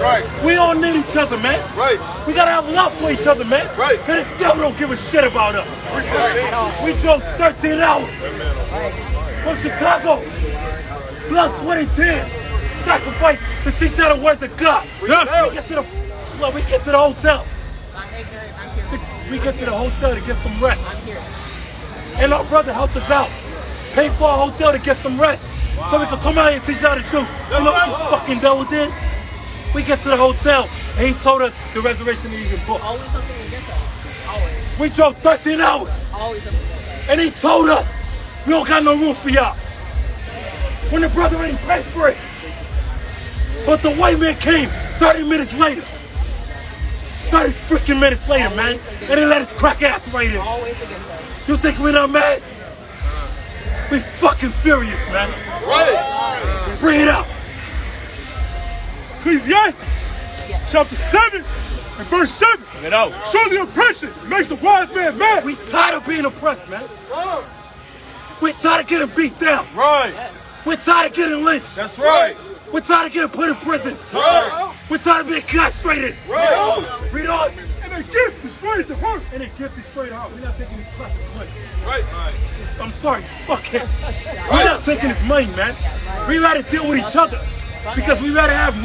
Right. We all need each other, man. Right. We gotta have love for each other, man. Right. Cause this devil don't give a shit about us. Right. We drove 13 hours from Chicago. Blood, sweat, and tears. Sacrifice to teach our the words of God. Yes. We get to the hotel. We get to the hotel to get some rest. And our brother helped us out. Paid for our hotel to get some rest. So we could come out here and teach y'all the truth. You know what this fucking devil did? We get to the hotel and he told us the resurrection ain't even booked. Always something against us. Always. We drove 13 hours. Always something against us. And he told us we don't got no room for y'all. When the brother ain't paid for it. But the white man came 30 minutes later. 30 freaking minutes later, man. And they let us crack ass right here. Always against us. You think we're not mad? We fucking furious, man. Right. Bring it out. Ecclesiastes, chapter 7 and verse 7. Bring it out. Surely oppression makes the wise man mad. We tired of being oppressed, man. We tired of getting beat down. Right. We're tired of getting lynched. That's right. We're tired of getting put in prison. Right. We're tired of being castrated. Right. Read on. And they give destroyed the heart. And they give this straight out. We're not taking this crap as money. Right. I'm sorry, fuck him. We're not taking his money, man. We rather deal with each other. Because we rather have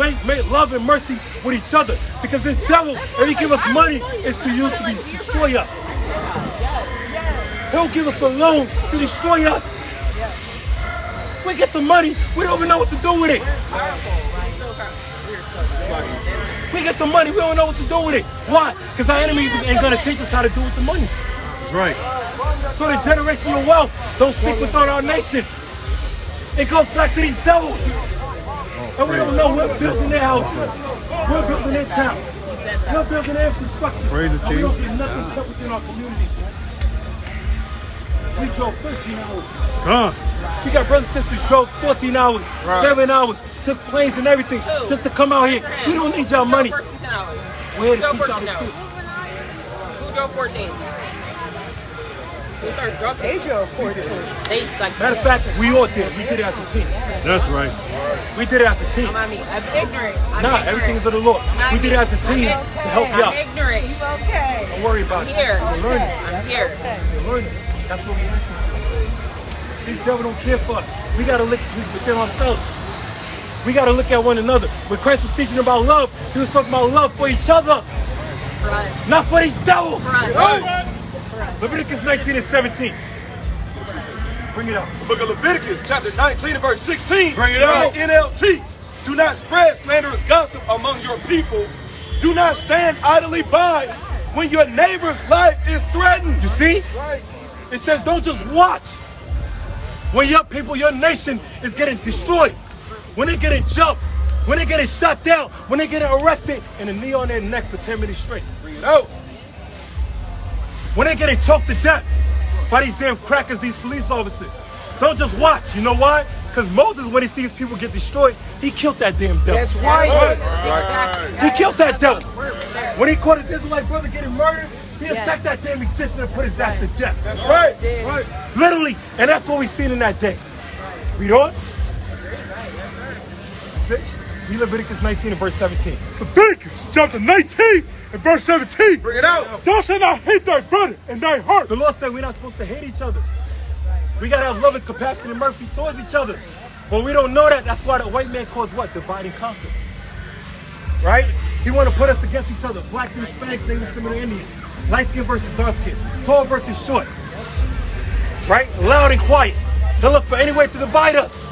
love and mercy with each other. Because this devil, if he give us money, is to use to destroy us. He'll give us a loan to destroy us. We get the money, we don't even know what to do with it. We get the money, we don't know what to do with it. Why? Because our enemies ain't gonna teach us how to do with the money. That's right. So the generational wealth don't stick within our nation. It goes back to these devils. And we don't know we're building their houses. We're building their towns. We're building their infrastructure. And we don't get nothing kept within our communities. We drove 13 hours. We got brothers and sisters who drove 14 hours, 7 hours, took planes and everything just to come out here. We don't need y'all money. We're here to teach y'all the truth. Who drove 14? Who started drunk? They drove 14. Matter of fact, we all did. We did it as a team. That's right. We did it as a team. I'm ignorant. Nah, everything is of the Lord. We did it as a team to help y'all. I'm ignorant. He's okay. Don't worry about it. Here. You're learning. I'm here. You're learning. That's what we asking for. These devils don't care for us. We gotta look within ourselves. We gotta look at one another. When Christ was teaching about love, he was talking about love for each other. Right. Not for these devils. Right. Leviticus 19 and 17. Bring it out. The book of Leviticus, chapter 19 and verse 16. Bring it out. NLT. Do not spread slanderous gossip among your people. Do not stand idly by when your neighbor's life is threatened. You see? Right. It says don't just watch when your people, your nation is getting destroyed, when they're getting jumped, when they're getting shot down, when they're getting arrested and a knee on their neck for 10 minutes straight. Bring it out. When they're getting choked to death by these damn crackers, these police officers. Don't just watch. You know why? Because Moses, when he sees people get destroyed, he killed that damn devil. That's right. He killed that devil. When he caught his Israelite brother getting murdered, he attacked that damn Egyptian and put his ass to death. That's right. Right. Literally. And that's what we seen in that day. Read on. Read Leviticus 19 and verse 17. Leviticus chapter 19 and verse 17. Bring it out. Thou shalt not hate thy brother in thy heart. The Lord said we're not supposed to hate each other. We got to have love and compassion and mercy towards each other. But we don't know that. That's why the white man calls what? Divide and conquer. Right? He want to put us against each other. Blacks and Hispanics, Native similar Indians. Light skin versus dark skin. Tall versus short. Right? Loud and quiet. He'll look for any way to divide us.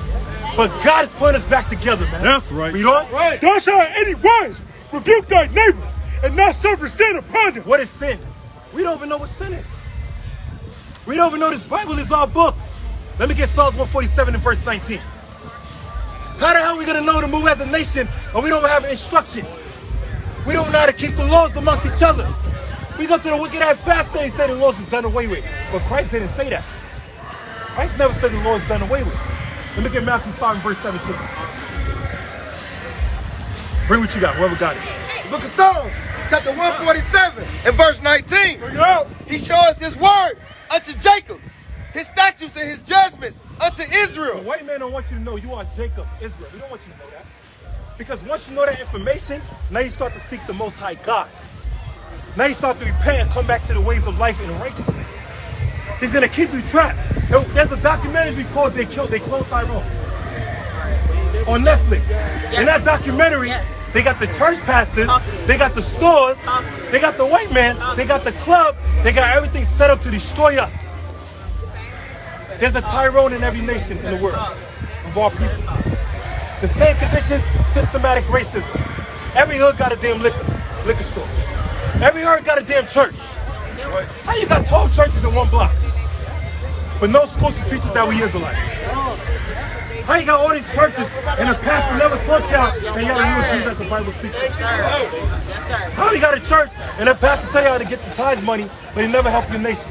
But God is putting us back together, man. That's right. Read on. Right. Thou shalt any wise rebuke thy neighbor and not suffer sin upon him. What is sin? We don't even know what sin is. We don't even know this Bible is our book. Let me get Psalms 147 and verse 19. How the hell are we going to know to move as a nation when we don't have instructions? We don't know how to keep the laws amongst each other. We go to the wicked ass pastor and say the laws is done away with. But Christ didn't say that. Christ never said the law is done away with. Let me get Matthew 5 and verse 17. Bring what you got, whoever got it. The book of Psalms, chapter 147 and verse 19. Bring it out. He shows his word unto Jacob, his statutes and his judgments unto Israel. The white man don't want you to know you are Jacob, Israel. We don't want you to know that. Because once you know that information, now you start to seek the Most High God. Now you start to repent and come back to the ways of life and righteousness. He's going to keep you trapped. There's a documentary called They Clone Tyrone on Netflix. In that documentary, they got the church pastors, they got the stores, they got the white man, they got the club, they got everything set up to destroy us. There's a Tyrone in every nation in the world of all people. The same conditions, systematic racism. Every hood got a damn liquor store. Every hood got a damn church. How you got 12 churches in one block? But no schools to teach us that we Israelites. How you got all these churches and the pastor never taught y'all and y'all knew Jesus as the Bible speaks? How you got a church and the pastor tell y'all to get the tithe money, but he never help your nation?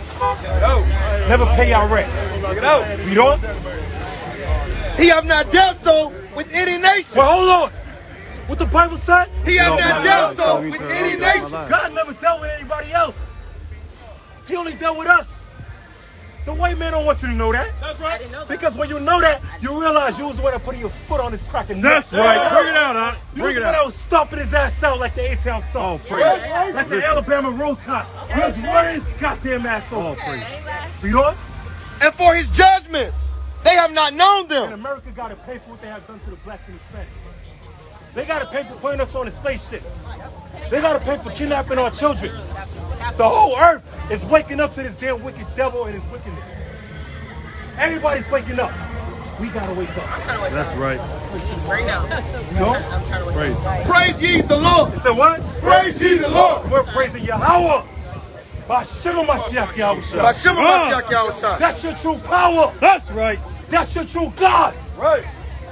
Never pay y'all rent. You don't? He have not dealt so with any nation. Well, hold on. What the Bible said? He have not dealt so with any nation. God never dealt with anybody else. He only dealt with us. The white man don't want you to know that. That's right. Because when you know that, you realize you was the one that putting your foot on his cracking neck. That's right. Bring it out, huh? You was the one that was stomping his ass out like the A-Town stomp. Oh, praise. Like the Alabama Roll Tide. He was running his goddamn ass over. Oh, praise. You know? And for his judgments, they have not known And them. America got to pay for what they have done to the blacks and Hispanics. They got to pay for putting us on the spaceship. They got to pay for kidnapping our children. The whole earth is waking up to this damn wicked devil and his wickedness. Everybody's waking up. We got to wake up. That's right. Right now. You know? I'm trying to wake Praise. up. Praise ye the Lord. You said what? Praise ye the Lord. We're praising Yahweh. B'Shem Mashiach Yahushua. B'Shem Mashiach Yahushua. That's your true power. That's right. That's your true God. Right.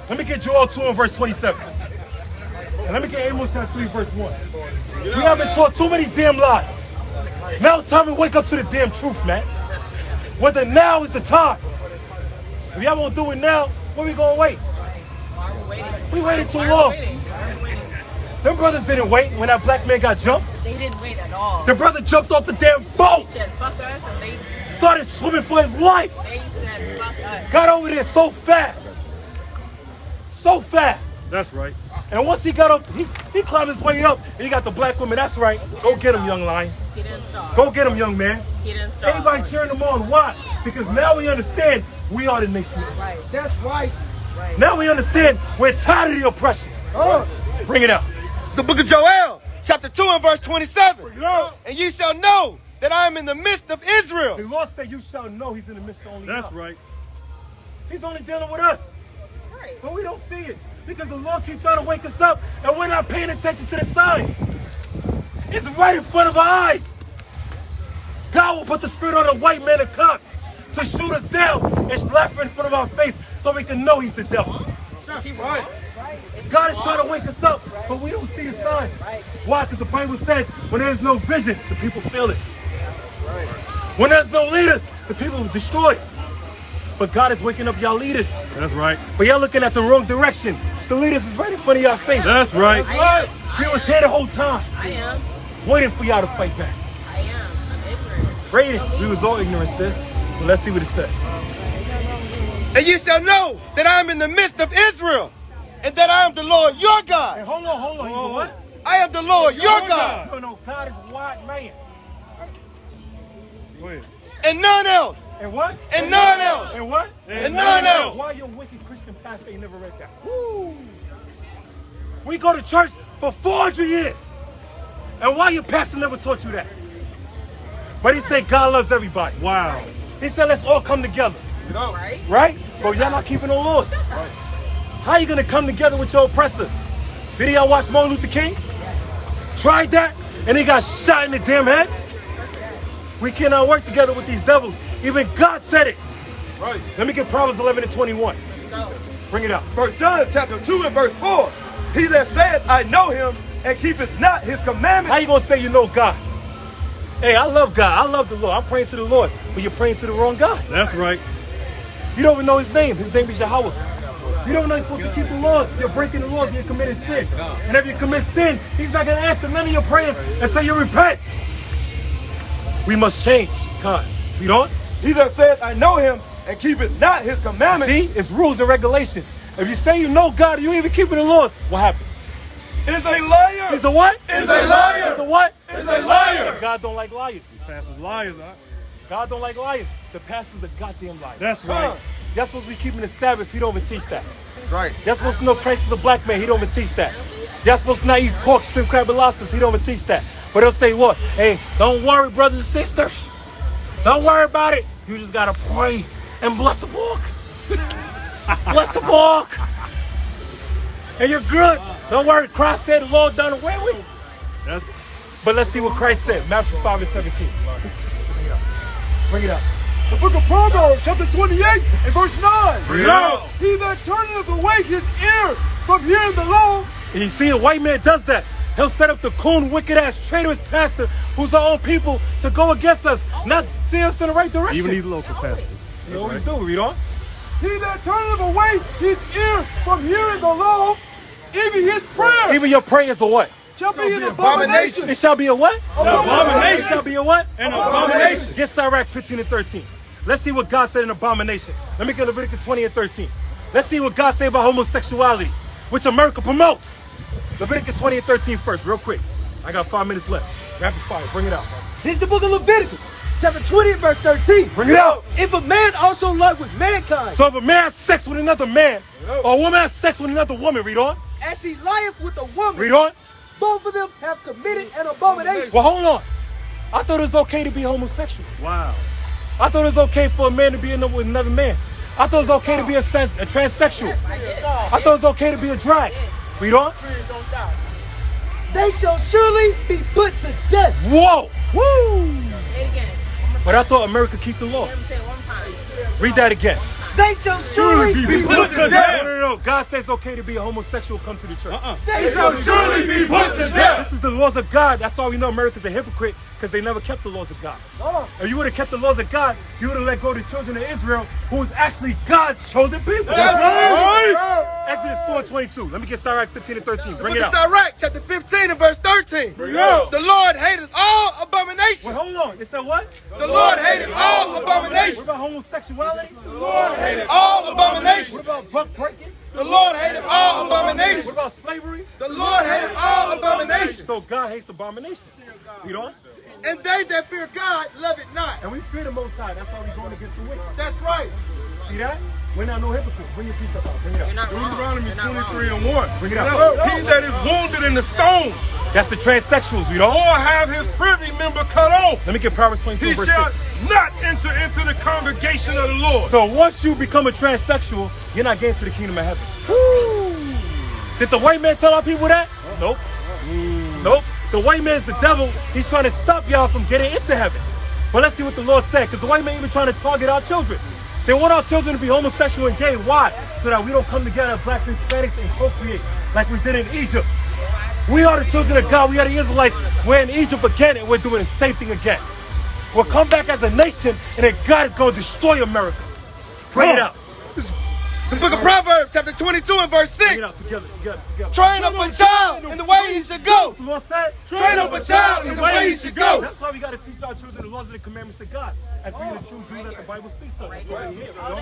Let me get Joel 2 and verse 27. And let me get Amos 3 verse 1. We haven't taught too many damn lies. Now it's time to wake up to the damn truth, man. Whether now is the time. If y'all won't do it now, when we gonna wait? We waited too long. Them brothers didn't wait when that black man got jumped. They didn't wait at all. The brother jumped off the damn boat. They said fuck us and they Started swimming for his life. said fuck us. Got over there so fast. So fast. That's right. And once he got up, he climbed his way up and he got the black woman. That's right. Go get him, young lion. He didn't stop. Go get him, young man. He didn't stop. Everybody cheering him on. Why? Because now we understand we are the nation. Right. That's right. Now we understand we're tired of the oppression. Bring it out. It's the book of Joel, chapter 2 and verse 27. And ye shall know that I am in the midst of Israel. The Lord said, you shall know he's in the midst of only That's us. right. He's only dealing with us. Right. But we don't see it because the Lord keeps trying to wake us up and we're not paying attention to the signs. It's right in front of our eyes. God will put the spirit on a white man and cops to shoot us down and laugh in front of our face so we can know he's the devil. That's right. God is trying to wake us up, but we don't see the signs. Why? Because the Bible says when there's no vision, the people feel it. When there's no leaders, the people are destroyed. But God is waking up y'all leaders. That's right. But y'all looking at the wrong direction. The leaders is right in front of y'all face. That's right. We was here the whole time, I am. waiting for y'all to fight back. I am. I'm ignorant. Rated. We was all ignorant, sis. But let's see what it says. And ye shall know that I am in the midst of Israel, and that I am the Lord your Hey, God. hold on. He's a what? I am the Lord your God, No, God is a wide man. Go ahead. and none else. And what? And none else. And what? And none else. Why your wicked Christian pastor ain't never read that? Woo. We go to church for 400 years. And why your pastor never taught you that? But he said God loves everybody. Wow. He said let's all come together. Right? Right? But y'all not keeping no laws. How you gonna come together with your oppressor? Did y'all watch Martin Luther King? Tried that and he got shot in the damn head? We cannot work together with these devils. Even God said it. Right. Let me get Proverbs 11 and 21. Bring it out. 1 John chapter 2 and verse 4. He that saith, I know him, and keepeth not his commandments. How you gonna say you know God? Hey, I love God. I love the Lord. I'm praying to the Lord, but you're praying to the wrong God. That's right. You don't even know his name. His name is Yahweh. You don't know you're supposed to keep the laws. You're breaking the laws and you're committing sin. And if you commit sin, he's not gonna answer none of your prayers until you repent. We must change, God. You don't? He that saith, I know him, and keepeth not his commandments. See, it's rules and regulations. If you say you know God and you ain't even keeping the laws, what happens? Is a liar. He's a what? Is a liar. He's a what? Is a liar. God don't like liars. These pastors liars, huh? God don't like liars. The pastor's a goddamn liar. That's right. Y'all supposed to be keeping the Sabbath. He don't even teach that. That's right. Y'all supposed to know Christ is a black man. He don't even teach that. Y'all supposed to not eat pork, shrimp, crab, and lobsters. He don't even teach that. But he'll say what? Hey, don't worry, brothers and sisters. Don't worry about it. You just gotta pray and bless the pork. Bless the pork. And you're good. Don't worry, Christ said the Lord done away with. But let's see what Christ said. Matthew 5 and 17. Bring it up. The book of Proverbs, chapter 28 and verse 9. Bring it up. He that turneth away his ear from hearing the law. And you see, a white man does that. He'll set up the coon, wicked-ass, traitorous pastor who's our own people to go against us, not see us in the right direction. Even these local pastors. You know what he's doing, read on. He that turneth away his ear from hearing the law, even his prayer Even your prayers are what? shall be an It abomination. shall be a what? Abomination. It shall be a what? An abomination. Get Sirach 15 and 13. Let's see what God said in abomination. Let me get Leviticus 20 and 13. Let's see what God said about homosexuality, which America promotes. Leviticus 20 and 13 first, real quick. I got 5 minutes left. Rapid fire, bring it out. This is the book of Leviticus, chapter 20 and verse 13. Bring it out. If a man also lie with mankind, So if a man has sex with another man, or a woman has sex with another woman, read on. as he lieth with a woman, Read on. both of them have committed an abomination. Well, hold on. I thought it was okay to be homosexual. Wow. I thought it was okay for a man to be in love with another man. I thought it was okay to be a transsexual. I thought it was okay to be a drag. Read on. They shall surely be put to death. Whoa. Woo. Say it again. But I thought America keep the law. Let me say it one time. Read that again. They shall surely be put to death. No. God says it's okay to be a homosexual. Come to the church. They shall surely be put to death. This is the laws of God. That's why we know America's a hypocrite, because they never kept the laws of God. If you would have kept the laws of God, you would have let go of the children of Israel, who was actually God's chosen people. Exodus 4:22. Let me get Sirach 15 and 13. Bring it out. Sirach chapter 15 and verse 13. Bring it out. The Lord hated all abominations. Wait, hold on. It said what? The Lord hated all What abominations. about homosexuality? Hated all abominations. What about buck breaking? The Lord hated all abominations. What about slavery? The Lord hated all abominations. So God hates abominations. Read on. And they that fear God love it not. And we fear the Most High. That's why we're going against the wicked. That's right. See that? We're not no hypocrites. Bring your piece up. Bring it You're up. not wrong. Deuteronomy You're not 23 wrong. and 1. Bring it up. He that is wounded in the stones, That's the transsexuals. Read on. or have his privy member cut off, Let me get Proverbs 22 he verse shall 6. not enter into the congregation of the Lord. So once you become a transsexual, you're not getting to the kingdom of heaven. Did the white man tell our people that? Nope. Nope. The white man's the devil. He's trying to stop y'all from getting into heaven. But let's see what the Lord said, because the white man even trying to target our children. They want our children to be homosexual and gay. Why? So that we don't come together, blacks and Hispanics, and procreate like we did in Egypt. We are the children of God. We are the Israelites. We're in Egypt again, and we're doing the same thing again. We'll come back as a nation, and then God is going to destroy America. Bring it out. The book of Proverbs, chapter 22 and verse Bring 6. it out together. Train up a child in the way he should go. The Lord said, Train up a child in the way he should go. That's why we got to teach our children the laws and the commandments of God, as being the true Jews that the Bible speaks of. That's why we're here, you know?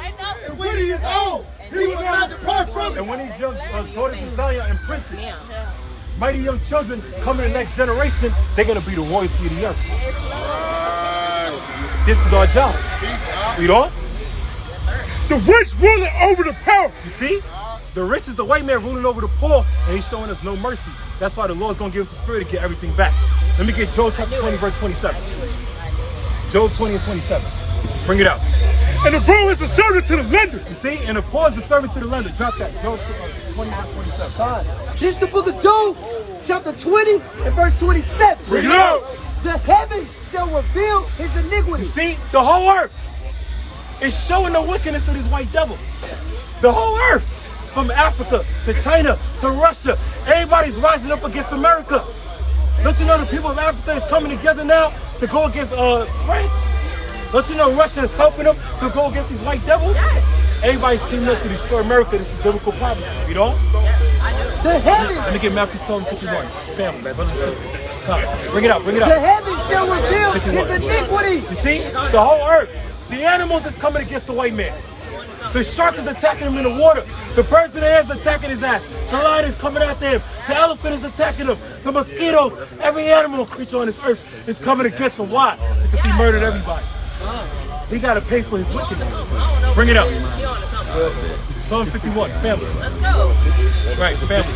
And when he is old, he will not depart from it. And when these young daughters of Zion and princes, mighty young children come in the next generation, they're going to be the royalty of the earth. This is our job. Read on. The rich ruling over the poor. You see? The rich is the white man ruling over the poor, and he's showing us no mercy. That's why the Lord's going to give us the spirit to get everything back. Let me get Job chapter 20, verse 27. Job 20 and 27. Bring it out. And the borrower is the servant to the lender. You see? And the poor is the servant to the lender. Drop that. Job 20, verse 27. This is the book of Job, chapter 20 and verse 27. Bring it out. The heavens shall reveal his iniquity. See? The whole earth is showing the wickedness of this white devil. The whole earth. From Africa to China to Russia. Everybody's rising up against America. Don't you know the people of Africa is coming together now to go against France? Don't you know Russia is helping them to go against these white devils? Everybody's teaming up to destroy America. This is biblical prophecy. You know? The heavens, Let me get Matthew 12:51. Family, brothers and sisters. Come. Bring it up. Bring it the up. heavens shall reveal his iniquity. You see? The whole earth. The animals is coming against the white man. The shark is attacking him in the water. The birds in the air is attacking his ass. The lion is coming after him. The elephant is attacking him. The mosquitoes, every animal creature on this earth is coming against him. Why? Because he murdered everybody. He got to pay for his wickedness. Bring it up. Psalm 51, family. Let's go. Right, family.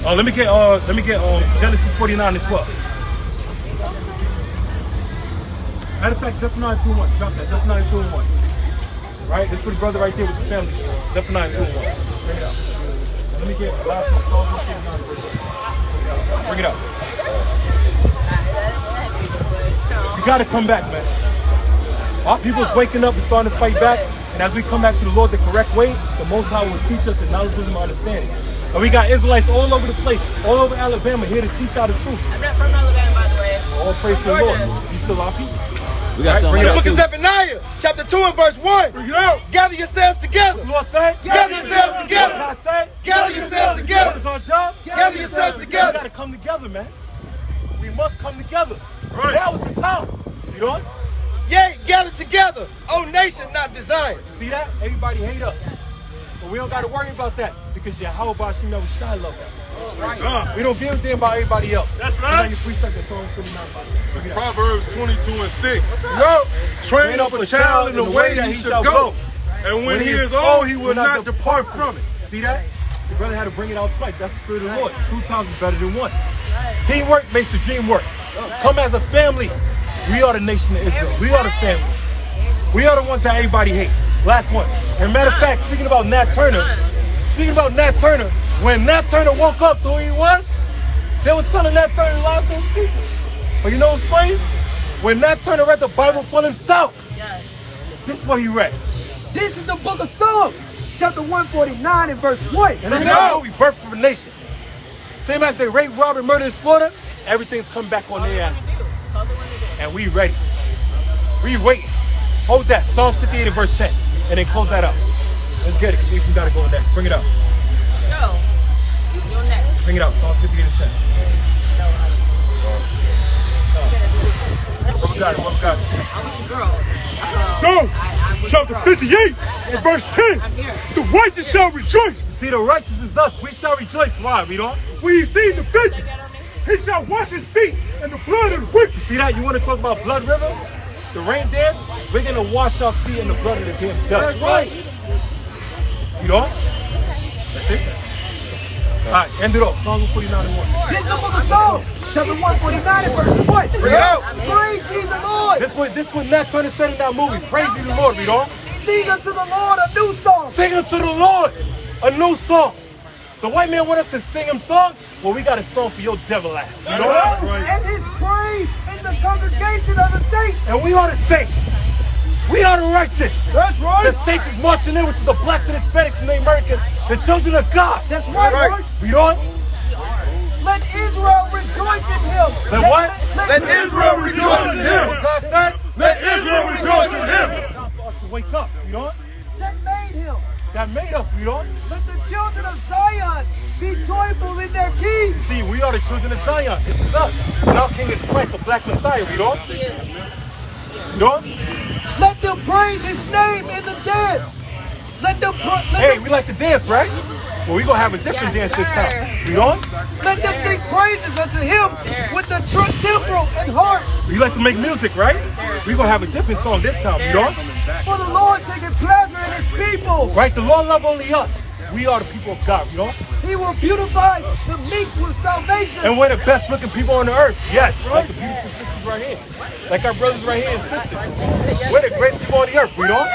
Let me get Genesis 49 and 12. Matter of fact, Zephaniah 2:1. Drop that. Zephaniah 2:1. Right? This is for the brother right there with the family. Zephaniah 2:1. Bring it up. Let me get last one. Psalm 49. Bring it up. You gotta come back, man. Our people's waking up and starting to fight back. And as we come back to the Lord the correct way, the Most High will teach us in knowledge, wisdom, and understanding. And we got Israelites all over the place, all over Alabama, here to teach out the truth. I'm not from Alabama, by the way. All praise to the Lord. You still our people. We got something. The book of Zephaniah, chapter 2 and verse 1. Bring it out. Gather yourselves together. You know what I'm saying? Gather yourselves together. What I say? Gather yourselves together. What is our job? Gather yourselves We together. gotta come together, man. We must come together. Right. That was the time. You know? Yea, gather together, O nation not designed. See that? Everybody hate us. But we don't got to worry about that because Yahweh Bashim Shai love us. Right. We don't give a damn about everybody else. That's right. Your precept at Psalm 49. It's Proverbs 22 and 6. Yo, Train up a child in the way that he shall go. And when he is old, he will not depart from it. See that? The brother had to bring it out twice. That's the spirit of the Lord. 2 times is better than 1. Teamwork makes the dream work. Come as a family. We are the nation of Israel. We are the family. We are the ones that everybody hates. Last one. And matter of fact, speaking about Nat Turner, when Nat Turner woke up to who he was, they was telling Nat Turner to lie to his people. But you know what's funny? When Nat Turner read the Bible for himself, this is what he read. This is the book of Psalms, chapter 149 and verse 1. And that's how we birth for the nation. Same as they rape, rob, and murder, and slaughter, everything's come back on their ass. And we ready. We waiting. Hold that. Psalms 58 and verse 10. And then close that up. Let's get it, because Ephraim got to go next. Bring it up. Go. You're next. Bring it out. Psalms 58 and 10. What we got? What we got? I was a girl. Psalms chapter 58 and verse 10. I'm here. The righteous shall rejoice See, the righteous is us. We shall rejoice. Why? We don't? when he sees the vengeance. He shall wash his feet in the blood of the wicked. See that? You want to talk about blood river? The rain dance? We're going to wash our feet in the blood of the damn dust. That's right. You know? That's it. All right, end it off. Psalm 149 and 1. This is the book of Psalms, chapter 149 and verse 1. Bring it out. Praise ye the Lord. This what Nat Turner said in that movie. Praise ye the Lord, we don't? Sing unto the Lord a new song. Sing unto the Lord a new song. The white man want us to sing him songs. Well, we got a song for your devil ass. You know? And his praise in the congregation of the saints. And we are the saints. We are the righteous. That's right. The saints is marching in, which is the blacks and Hispanics and the Americans, the children of God. That's right, Lord. We don't? Let Israel rejoice in him. Let what? Let Israel rejoice in him. What God said? Let Israel rejoice in him. It's time for us to wake up. You know? That made him. That made us. You know? Let the children of Zion be joyful in their king. See, we are the children of Zion. This is us. And our king is Christ, a black Messiah. We don't? You know? Let them praise his name in the dance. Let them Hey, we like to dance, right? Well, we gonna have a different dance this time. We don't? let them sing praises unto him with the temporal and harp. We like to make music, right? We gonna have a different song this time. We don't? For the Lord taketh pleasure in his people. Right? The Lord love only us. We are the people of God. You know? He will beautify the meek with salvation. And we're the best looking people on the earth. Yes, like the beautiful sisters right here. Like our brothers right here and sisters. We're the greatest people on the earth, we don't?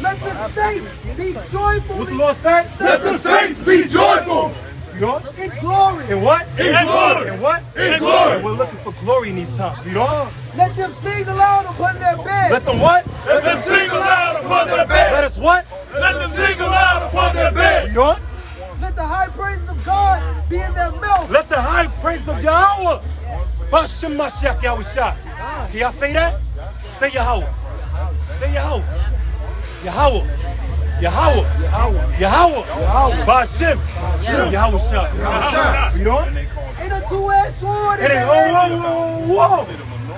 Let the saints be joyful What the Lord said? Let the saints be joyful. You know? in glory. In what? In glory. In what? In glory. And we're looking for glory in these times, you know? Let them sing aloud upon their bed. Let them what? Let them sing aloud upon their Let bed. us what? Let them sing aloud upon their bed. You know? Let the high praises of God be in their mouth. Let the high praise of Yahweh. Bashem Mashiach Yahushua. Can y'all say that? Say Yahweh. Say Yahweh. Yahweh. Yahweh. Yahweh. Bashem. Yahushua. You know? And a two-edged sword in It their ain't hand. whoa.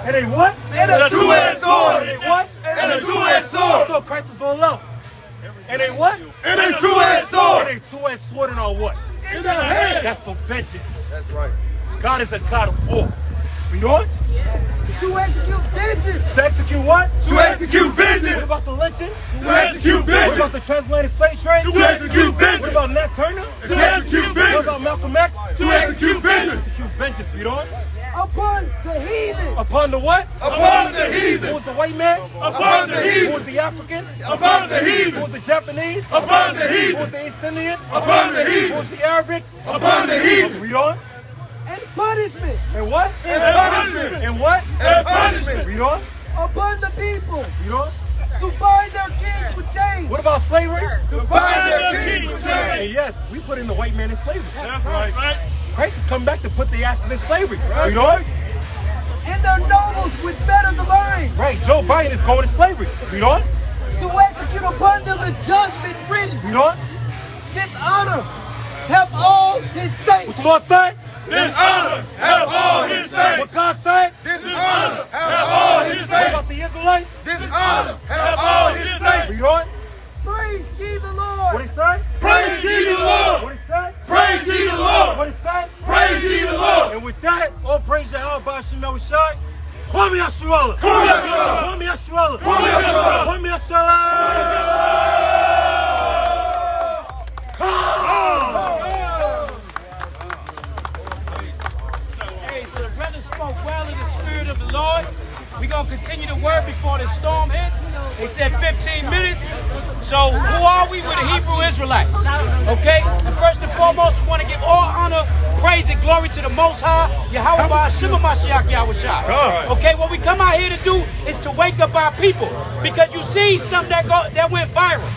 It ain't what? And a two-edged sword. It ain't what? And a two-edged I sword. thought Christ was all love. And they what? And they two-edged sword. And they two-edged sword in our what? In their hand. That's for vengeance. That's right. God is a God of war. You know it? To execute vengeance. To execute what? To execute vengeance. What about the lynching? To execute What about vengeance. the transatlantic slave trade? To execute vengeance. What about Nat Turner? To execute What vengeance. about Malcolm X? To execute vengeance. Execute vengeance, you know it? Upon the heathen. Upon the what? Upon the Who heathen. was the white man? Upon the Who heathen. was the Africans? Upon the Who heathen. was the Japanese? Upon the Who was heathen. the East Indians? Upon the Who heathen. was the Arabics? Upon the heathen. Read on. And punishment. And what? And punishment. And what? And punishment. Read on. Upon the people. Read on. To bind their kings with chains. What about slavery? To bind their king with And chains. yes, we put in the white man in slavery. That's right. Christ has come back to put the asses in slavery. Read on. And their nobles with fetters of iron. Right, Joe Biden is going to slavery. Read on. To execute upon them the judgment written. Read on. This honor have all his saints. What the Lord said? This honor have all his saints. What God said? This honor have all his What saints. about the Israelites? This honor have all his saints. Read on. Praise ye the What Lord. he said? Praise ye the Lord. What he said? Praise ye the Lord. What he said? Praise ye the Lord. And with that, all praise to H.O.I. Shai. Kwame Yashuala. Kwame Yashuala. Kwame Yashuala. Kwame Yashuala. Kwame Yashuala. Hey, so the brother spoke well in the spirit of the Lord. We're going to continue the word before the storm hits. They said 15 minutes. So who are we? We're the Hebrew Israelites. Okay? And first and foremost, we want to give all honor, praise, and glory to the Most High, Yahweh Shema Mashiach Yahushua. Okay? What we come out here to do is to wake up our people. Because you see something that went viral.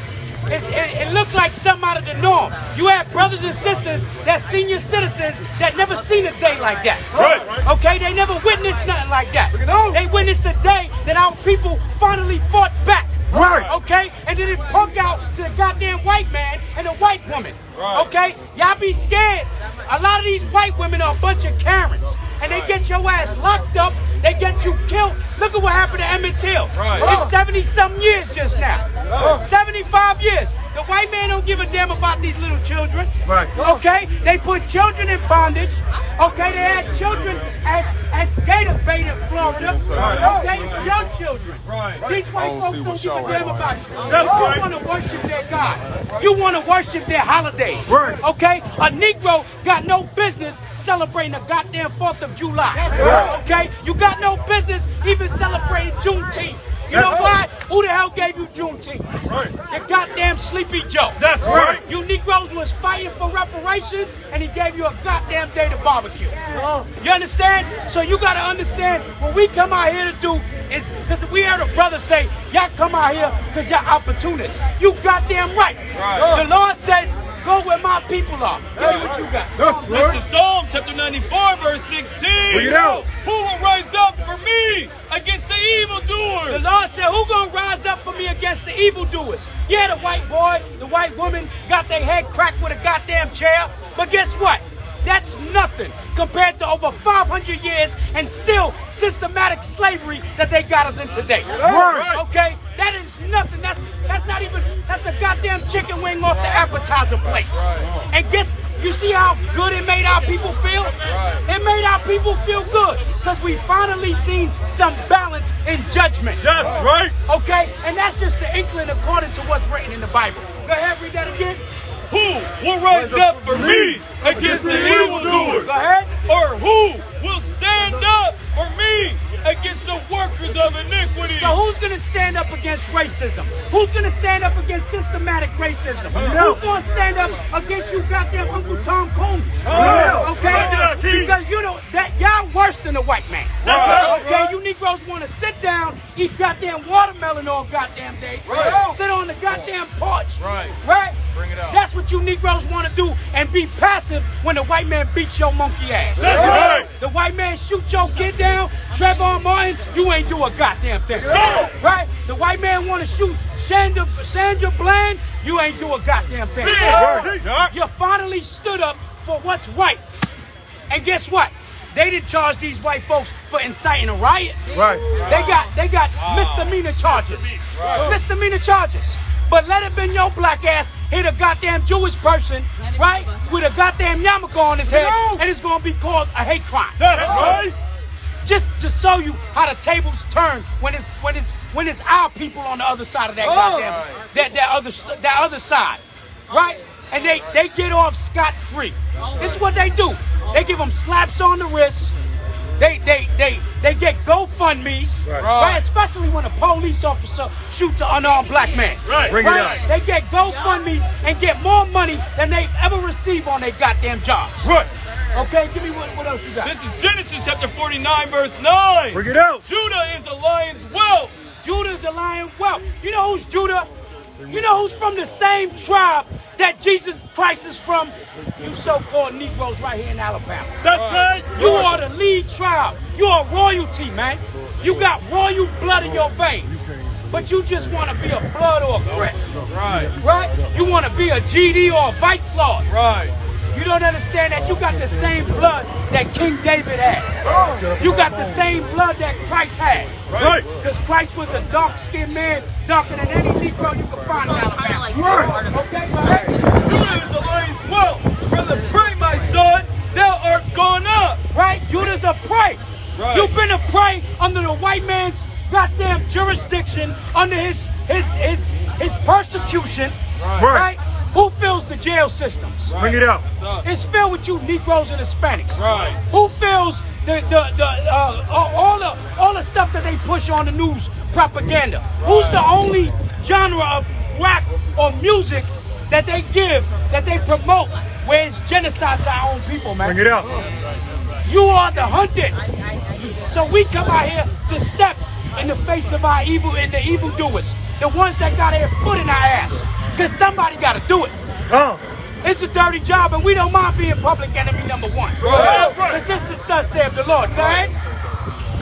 It looked like something out of the norm. You have brothers and sisters that senior citizens that never seen a day like that. Right. Okay, they never witnessed nothing like that. They witnessed the day that our people finally fought back. Right. Okay, and then it punk out to the goddamn white man and the white woman. Right. Okay, y'all be scared. A lot of these white women are a bunch of Karens, and they get your ass locked up. They get you killed. Look at what happened to Emmett Till. Right. It's 70-something years just now. 75 years. The white man don't give a damn about these little children. Right. Okay? They put children in bondage. Okay? They had children as gator bait in Florida. Okay? Young children. Right. These white folks don't give a damn about you. That's right. You want to worship their God. You want to worship their holidays. Right. Okay? A Negro got no business celebrating the goddamn 4th of July. Right. Okay? You got no business even celebrating Juneteenth. You know why? Who the hell gave you Juneteenth? Right. You goddamn Sleepy Joe. That's right. You Negroes was fighting for reparations, and he gave you a goddamn day to barbecue. You understand? So you gotta understand what we come out here to do is because we heard a brother say, y'all come out here because y'all opportunists. You goddamn right. The Lord said, go where my people are. Give me what you got. That's Listen, Psalm chapter 94, verse 16. Bring it out. Who will rise up for me against the evildoers? The Lord said, who gonna rise up for me against the evildoers? Yeah, the white boy, the white woman got their head cracked with a goddamn chair. But guess what? That's nothing compared to over 500 years and still systematic slavery that they got us in today. Right. Okay? That is nothing. That's not even, that's a goddamn chicken wing off the appetizer plate. And guess, you see how good it made our people feel? It made our people feel good because we finally seen some balance in judgment. That's right. Okay? And that's just the inkling according to what's written in the Bible. Go ahead, read that again. Who will rise up for me against the evildoers? Go ahead. Or who will stand up for me against the workers of iniquity? So who's going to stand up against racism? Who's going to stand up against systematic racism? Who's going to stand up against you goddamn Uncle Tom Combs? Okay? Because you know that y'all worse than the white man. Okay? You Negroes want to sit down, eat goddamn watermelon all goddamn day, sit on the goddamn porch, right? Bring it out. That's what you Negroes want to do and be passive when the white man beats your monkey ass. That's right. The white man shoot your kid down, Trayvon Martin, you ain't do a goddamn thing. Right? The white man want to shoot Sandra Bland, you ain't do a goddamn thing. You finally stood up for what's right. And guess what? They didn't charge these white folks for inciting a riot. Right. They got misdemeanor charges. Misdemeanor charges. But let it been your black ass hit a goddamn Jewish person, right, with a goddamn yarmulke on his head, and it's gonna be called a hate crime. That's right. Just to show you how the tables turn when it's our people on the other side of that goddamn that other side, right? And they get off scot-free. This is what they do. They give them slaps on the wrist. They get GoFundMes, right? Especially when a police officer shoots an unarmed black man. Right. Bring it out. They get GoFundMes and get more money than they ever receive on their goddamn jobs. Right. Okay, give me what else you got. This is Genesis chapter 49, verse 9. Bring it out. Judah is a lion's whelp. Judah is a lion whelp. You know who's Judah? You know who's from the same tribe that Jesus Christ is from? You so-called Negroes right here in Alabama. That's right. You are the lead tribe. You are royalty, man. You got royal blood in your veins. But you just want to be a blood or a crap. Right. Right? You want to be a GD or a Vice Lord. Right. You don't understand that you got the same blood that King David had. You got the same blood that Christ had. Right. Because Christ was a dark-skinned man, darker than any Negro you could find in Alabama. Okay, right? Judah is a lion's whelp. Brother, pray, my son, thou art gone up. Right? Judah's a prey. Right. You've been a prey under the white man's goddamn jurisdiction, under his persecution. Right? Who fills the jail systems? Bring it out. It's filled with you Negroes and Hispanics. Right. Who fills all the stuff that they push on the news propaganda? Who's the only genre of rap or music that they give, that they promote, where it's genocide to our own people, man? Bring it out. You are the hunted. So we come out here to step in the face of our evil and the evildoers, the ones that got their foot in our ass. Because somebody got to do it. Come. It's a dirty job, and we don't mind being public enemy number one. Because this is thus saith the Lord. Go ahead.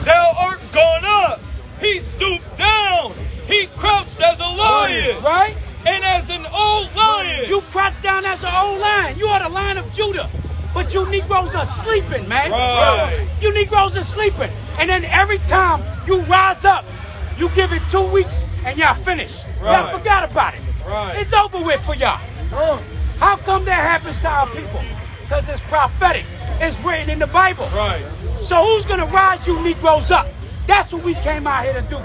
Thou art gone up. He stooped down. He crouched as a lion. Right? And as an old lion. You crouched down as an old lion. You are the Lion of Judah. But you Negroes are sleeping, man. Right. You Negroes are sleeping. And then every time you rise up, you give it 2 weeks, and y'all finished. Right. Y'all forgot about it. Right. It's over with for y'all. How come that happens to our people? Because it's prophetic. It's written in the Bible. Right. So who's going to rise you Negroes up? That's what we came out here to do.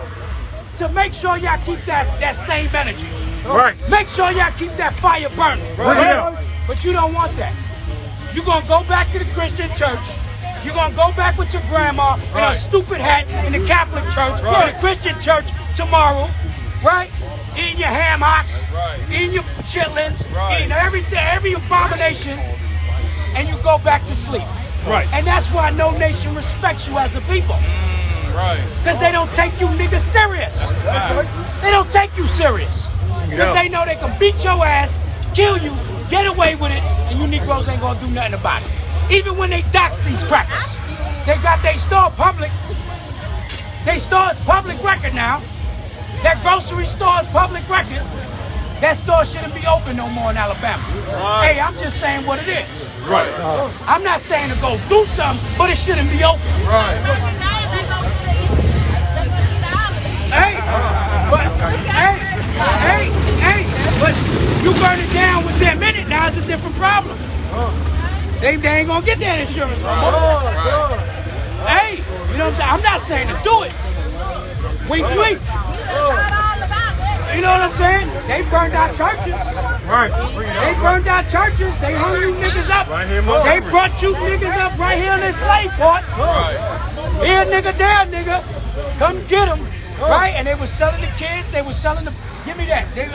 To make sure y'all keep that same energy. Right. Make sure y'all keep that fire burning. Bring it out. But you don't want that. You're going to go back to the Christian church. You're going to go back with your grandma in a stupid hat in the Catholic church, in the Christian church tomorrow, right? Eating your ham hocks, eating your chitlins, eating every abomination, and you go back to sleep. Right. And that's why no nation respects you as a people. Right. Because they don't take you niggas serious. They don't take you serious. Because they know they can beat your ass, kill you, get away with it, and you Negroes ain't gonna do nothing about it. Even when they dox these crackers. They got their store public. They store is public record now. That grocery store is public record. That store shouldn't be open no more in Alabama. Right. Hey, I'm just saying what it is. Right. I'm not saying to go do something, but it shouldn't be open. Right. Hey, but you burn it down with them in it, now it's a different problem. They ain't gonna get that insurance no more. Hey, you know what I'm saying? I'm not saying to do it. Wink, wink. You know what I'm saying? They burned our churches. Right. They burned our churches. They hung you niggas up. Right here, They brought you niggas up right here in this slave port. Here, nigga, there, nigga. Come get them. Right? And they was selling the kids. They was selling the. Give me that. They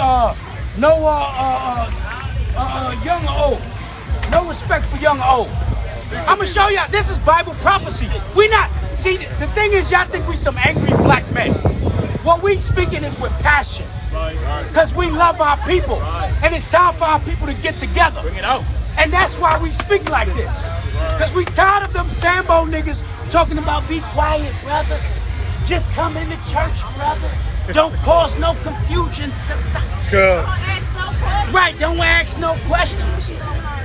young or old. No respect for young or old. I'm gonna show y'all. This is Bible prophecy. We not. See, the thing is, y'all think we some angry black men. What we speaking is with passion. Because we love our people. And it's time for our people to get together. Bring it out. And that's why we speak like this. Because we tired of them Sambo niggas talking about be quiet, brother. Just come into church, brother. Don't cause no confusion, sister. Good. Right, don't ask no questions.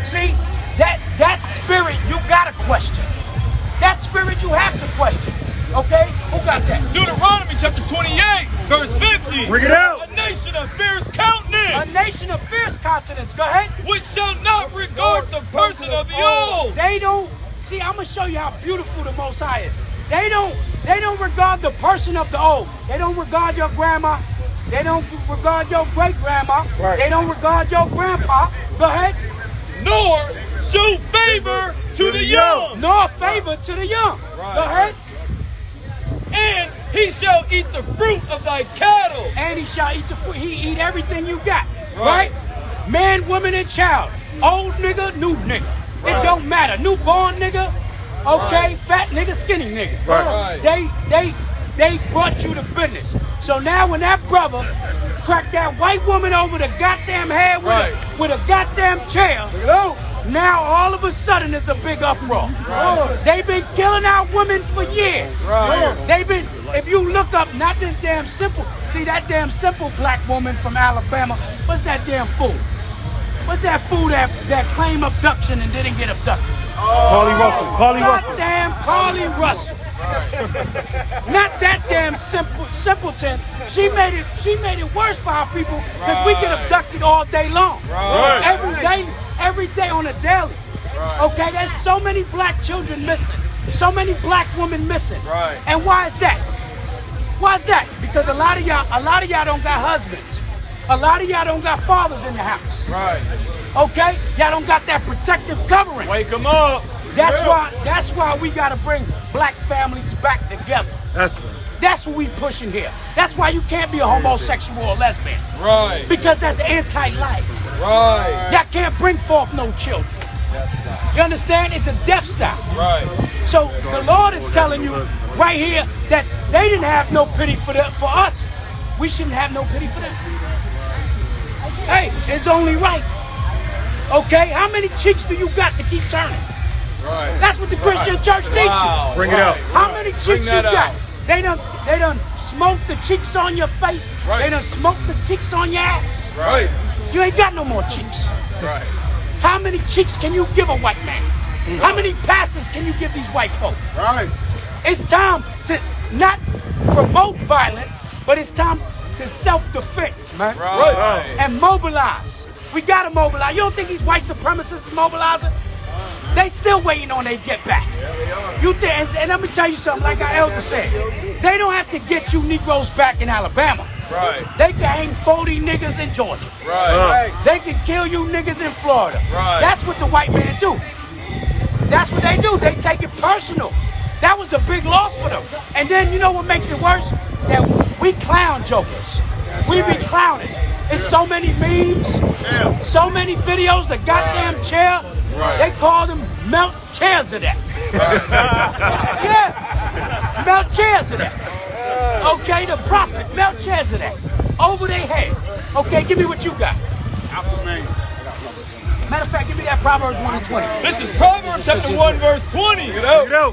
See, that spirit you gotta question. That spirit you have to question. Okay? Who Who got that? Deuteronomy chapter 28, verse 50. Bring it out. A nation of fierce countenance. A nation of fierce countenance. Go ahead. Which shall not regard the person of the old. They don't. See, I'm gonna show you how beautiful the Most High is. They don't regard the person of the old. They don't regard your grandma. They don't regard your great grandma. Right. They don't regard your grandpa. Go ahead. Nor show favor to the young. Nor favor to the young. Right. Go ahead. And he shall eat the fruit of thy cattle. And he shall eat the fruit. He eat everything you got. Right? Man, woman, and child. Old nigga, new nigga. It don't matter. Newborn nigga, okay, fat nigga, skinny nigga. They brought you the business. So now when that brother cracked that white woman over the goddamn head with a goddamn chair, now all of a sudden it's a big uproar. They've been killing our women for years. They've been, if you look up, not this damn simple, see that damn simple black woman from Alabama, what's that damn fool? What's that fool that claimed abduction and didn't get abducted? Carly Russell. Carly Russell. Goddamn Carly Russell. Not that damn simpleton. She made it worse for our people because we get abducted all day long. Every day on a daily. Okay, there's so many black children missing. So many black women missing. And why is that? Why is that? Because a lot of y'all don't got husbands. A lot of y'all don't got fathers in the house. Okay? Y'all don't got that protective covering. Wake them up. That's why we gotta bring black families back together. That's what we pushing here. That's why you can't be a homosexual or lesbian. Because that's anti-life. Y'all can't bring forth no children. You understand? It's a death style. So the Lord is telling you right here that they didn't have no pity for us. We shouldn't have no pity for them. Hey, it's only right. Okay, how many cheeks do you got to keep turning? That's what the Christian church teaches. Bring it out. How many cheeks you got? They done smoked the cheeks on your face. They done smoked the cheeks on your ass. You ain't got no more cheeks. How many cheeks can you give a white man? How many passes can you give these white folk? It's time to not promote violence, but it's time to self-defense, man. And mobilize. We gotta mobilize. You don't think these white supremacists is mobilizing? They still waiting on they get back. You think? And let me tell you something, like our elder said, they don't have to get you Negroes back in Alabama. They can hang 40 niggas in Georgia. They can kill you niggas in Florida. That's what the white man do. That's what they do. They take it personal. That was a big loss for them. And then you know what makes it worse? That we clown jokers. We be clowning. It's so many memes, so many videos, the goddamn chair. They call them melt chairs of that. Melt chairs of that. Okay, the prophet, melt chairs of that. Over their head. Okay, give me what you got. Matter of fact, give me that Proverbs 1 and 20. This is Proverbs chapter 1, verse 20.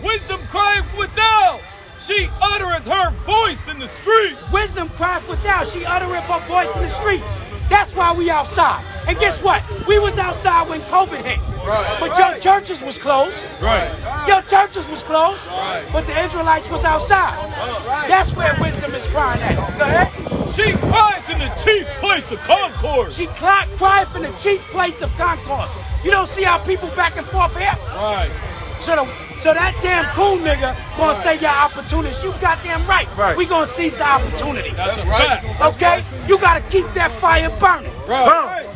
Wisdom crieth without. She uttereth her voice in the streets. Wisdom crieth without. She uttereth her voice in the streets. That's why we outside. And guess what? We was outside when COVID hit. But your churches was closed. Your churches was closed. But the Israelites was outside. That's where wisdom is crying at. Go ahead. She crieth in the chief place of concourse. She crieth in the chief place of concourse. You don't see how people back and forth here? So that damn cool nigga gonna say your opportunities. You goddamn right. We gonna seize the opportunity. That's right. Okay? You gotta keep that fire burning.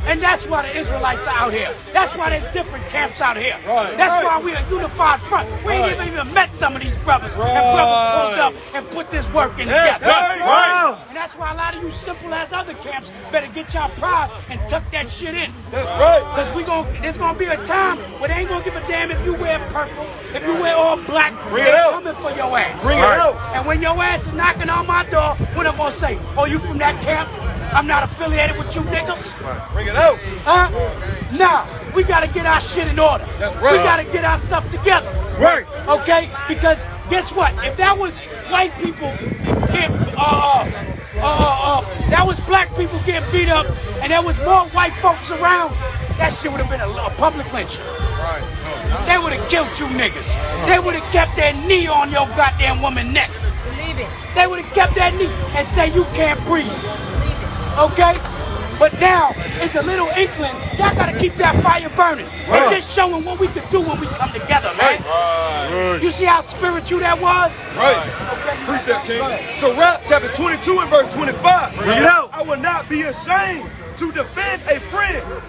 And that's why the Israelites are out here. That's why there's different camps out here. That's why we're a unified front. We ain't even met some of these brothers. And brothers pulled up and put this work in together. And that's why a lot of you simple as other camps better get y'all pride and tuck that shit in. Because there's gonna be a time where they ain't gonna give a damn if you wear purple, if you wear all black. They're coming for your ass. And when your ass is knocking on my door, what I'm gonna say? Oh, you from that camp? I'm not affiliated with you niggas. Bring it out. Nah, we gotta get our shit in order. We gotta get our stuff together. Okay? Because guess what? If that was white people that was black people getting beat up and there was more white folks around, that shit would have been a public lynching. They would have killed you niggas. They would have kept their knee on your goddamn woman's neck. They would have kept that knee and say you can't breathe. Okay? But now, it's a little inkling. Y'all got to keep that fire burning. It's just showing what we can do when we come together, man. You see how spiritual that was? Right. Okay. Precept, King. So, chapter 22 and verse 25. Bring it out. I will not be ashamed to defend a friend.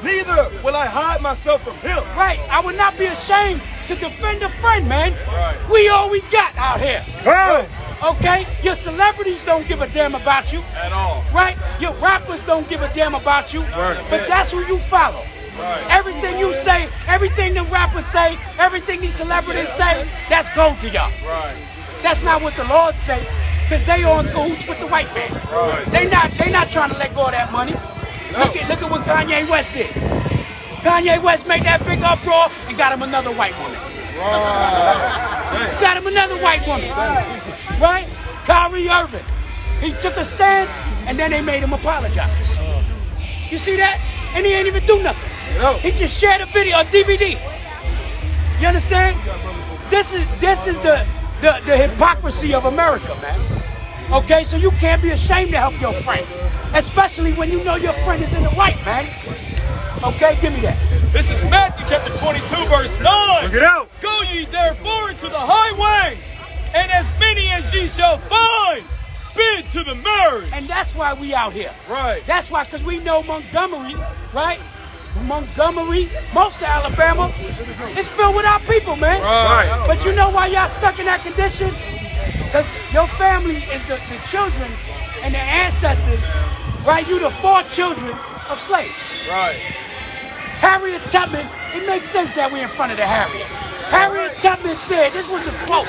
Neither will I hide myself from him. Right. I will not be ashamed to defend a friend, man. Right. We all we got out here. Right. Okay? Your celebrities don't give a damn about you. At all. Right? Your rappers don't give a damn about you. Right. But that's who you follow. Right. Everything you say, everything the rappers say, everything these celebrities say, that's gold to y'all. Right. That's not what the Lord say, because they on cahoots with the white man. Right. They not trying to let go of that money. No. Look at what Kanye West did. Kanye West made that big uproar and got him another white woman. Right. Got him another white woman. Right? Kyrie Irving. He took a stance and then they made him apologize. You see that? And he ain't even do nothing. No. He just shared a video, a DVD. You understand? This is the hypocrisy of America, man. Okay, so you can't be ashamed to help your friend, especially when you know your friend is in the right, man. Okay, give me that. This is Matthew chapter 22, verse 9. Bring it out. Go ye therefore into the highways, and as many as ye shall find, bid to the marriage. And that's why we out here. Right. That's why, because we know Montgomery, right? Montgomery, most of Alabama, is filled with our people, man. Right. But you know why y'all stuck in that condition? Because your family is the children and their ancestors, right? You the 4 children of slaves. Right. Harriet Tubman, it makes sense that we're in front of the Harriet. Harriet Tubman said, this was a quote,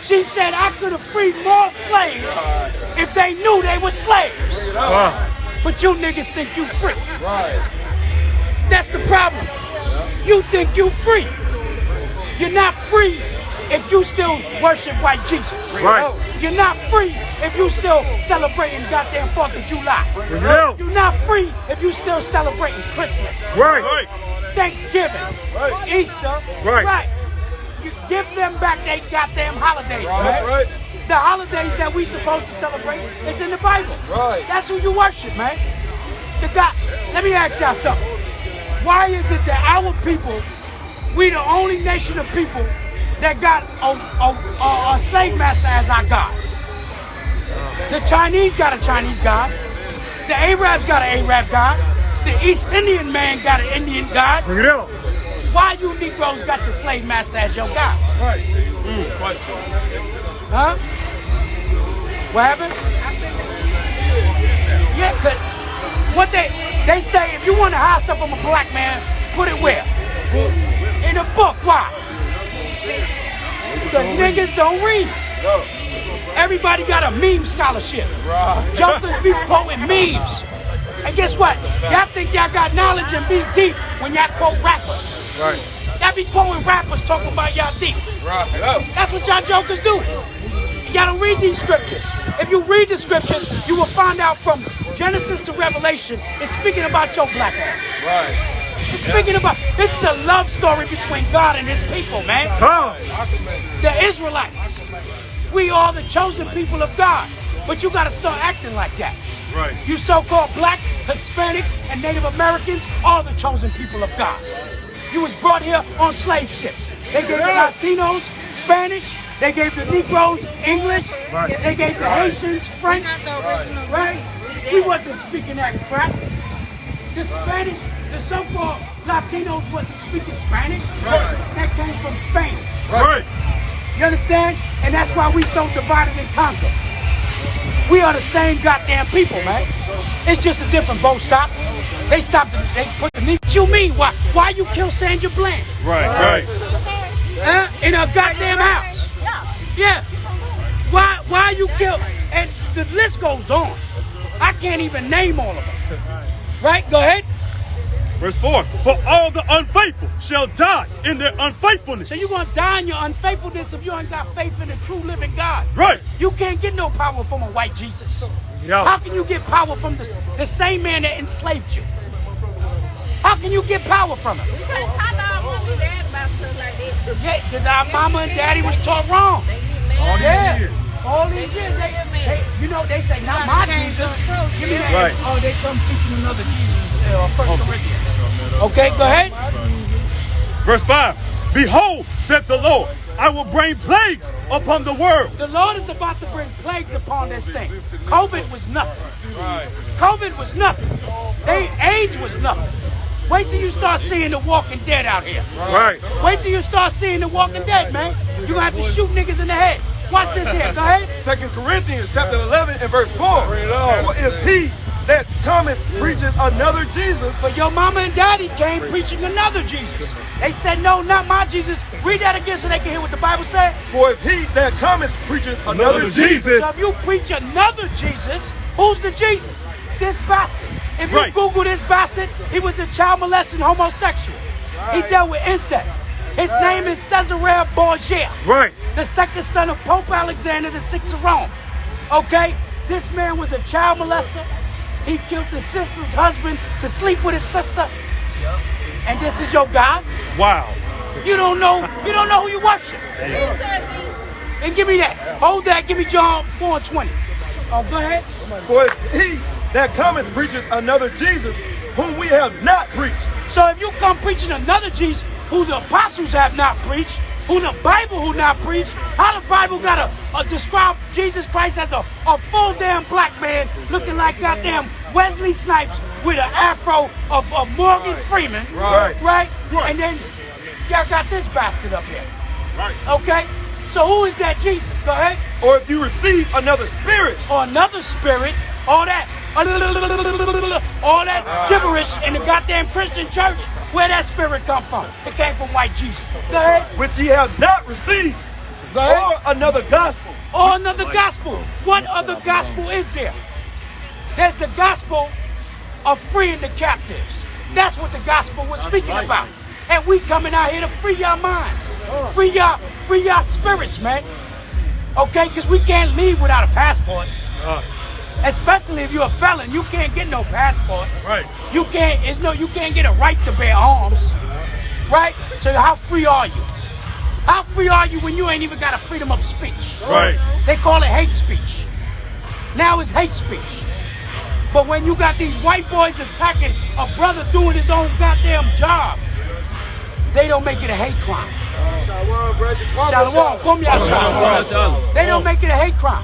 she said, I could have freed more slaves if they knew they were slaves. But you niggas think you free. Right. That's the problem. You think you free. You're not free if you still worship white Jesus. Right. You're not free if you still celebrating goddamn 4th of July. Bring it out. You're not free if you still celebrating Christmas. Right. Thanksgiving. Right. Easter. Right. You give them back their goddamn holidays. That's man. right. The holidays that we supposed to celebrate is in the Bible. Right. That's who you worship, man. The God. Let me ask y'all something. Why is it that our people, we the only nation of people that got a slave master as our God? The Chinese got a Chinese God. The Arabs got an Arab God. The East Indian man got an Indian God. Bring it out. Why you Negroes got your slave master as your God? Right. Question. Huh? What happened? Yeah, cause what they say, if you want to hide something from a black man, put it where? In a book. Why? Because niggas don't read. No. Everybody got a meme scholarship. Right. Jokers be quoting memes. And guess what? Y'all think y'all got knowledge and be deep when y'all quote rappers. Right. Y'all be quoting rappers talking about y'all deep. Right. Oh. That's what y'all jokers do. Y'all don't read these scriptures. If you read the scriptures, you will find out from Genesis to Revelation, it's speaking about your black ass. Right. It's speaking about, this is a love story between God and his people, man. The Israelites. We are the chosen people of God. But you got to start acting like that. Right. You so-called blacks, Hispanics, and Native Americans are the chosen people of God. You was brought here on slave ships. They gave the Latinos Spanish. They gave the Negroes English. Right. They gave the Haitians French. Right? We wasn't speaking that crap. The Spanish, the so-called Latinos wasn't speaking Spanish. Right. That came from Spain. Right. You understand? And that's why we so divided and conquered. We are the same goddamn people, man. It's just a different boat stop. They stopped, they put the knee. What you mean? Why you kill Sandra Bland? Right. In a goddamn house. Yeah. Why you kill? And the list goes on. I can't even name all of them. Right? Go ahead. Verse 4. For all the unfaithful shall die in their unfaithfulness. So you're going to die in your unfaithfulness if you ain't got faith in the true living God. Right. You can't get no power from a white Jesus. Yeah. How can you get power from the same man that enslaved you? How can you get power from him? Yeah, because our mama and daddy was taught wrong. All these years, no, they say, not my Jesus. Give me that. Right. Oh, they come teaching another Jesus. 1 Corinthians. Okay, go ahead. Verse 5. Behold, saith the Lord, I will bring plagues upon the world. The Lord is about to bring plagues upon this thing. COVID was nothing. COVID was nothing. AIDS was nothing. Wait till you start seeing the Walking Dead out here. Right. Wait till you start seeing the Walking Dead, man. You're going to have to shoot niggas in the head. Watch this here. Go ahead. 2 Corinthians chapter 11 and verse 4. For if he that cometh preacheth another Jesus. But your mama and daddy came preaching another Jesus. They said, no, not my Jesus. Read that again so they can hear what the Bible said. For if he that cometh preacheth another Jesus. So if you preach another Jesus, who's the Jesus? This bastard. If you Google this bastard, he was a child molesting homosexual. He dealt with incest. His name is Caesarea Borgia. Right. The second son of Pope Alexander VI of Rome. Okay? This man was a child molester. He killed his sister's husband to sleep with his sister. And this is your God? Wow. You don't know who you worship. And give me that. Hold that. Give me John 4:20. Oh, go ahead. For if he that cometh preacheth another Jesus, whom we have not preached. So if you come preaching another Jesus, who the apostles have not preached, who the Bible who not preached, how the Bible got to describe Jesus Christ as a full damn black man looking like goddamn Wesley Snipes with an afro of Morgan Freeman. Right? And then y'all got this bastard up here. Right. Okay? So who is that Jesus? Go ahead. Or if you receive another spirit. Or another spirit, all that gibberish in the goddamn Christian church, where that spirit come from? It came from white Jesus. Go ahead. Which ye have not received. Go ahead. Or another gospel. Or another gospel. What other gospel is there? There's the gospel of freeing the captives. That's what the gospel was speaking about. And we coming out here to free your minds. Free your spirits, man. Okay? Because we can't leave without a passport. Especially if you're a felon, you can't get no passport. Right. You can't get a right to bear arms. Right? So how free are you? How free are you when you ain't even got a freedom of speech? Right. They call it hate speech. Now it's hate speech. But when you got these white boys attacking a brother doing his own goddamn job, they don't make it a hate crime. Shalom. They don't make it a hate crime.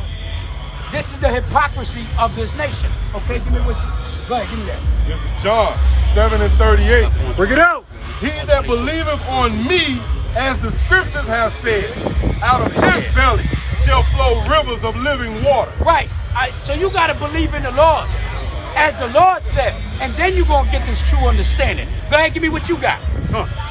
This is the hypocrisy of this nation. Okay, give me what you... Go ahead, give me that. This is John 7 and 38. Bring it out. He that believeth on me, as the scriptures have said, out of his belly shall flow rivers of living water. Right. So you got to believe in the Lord, as the Lord said, and then you're going to get this true understanding. Go ahead, give me what you got.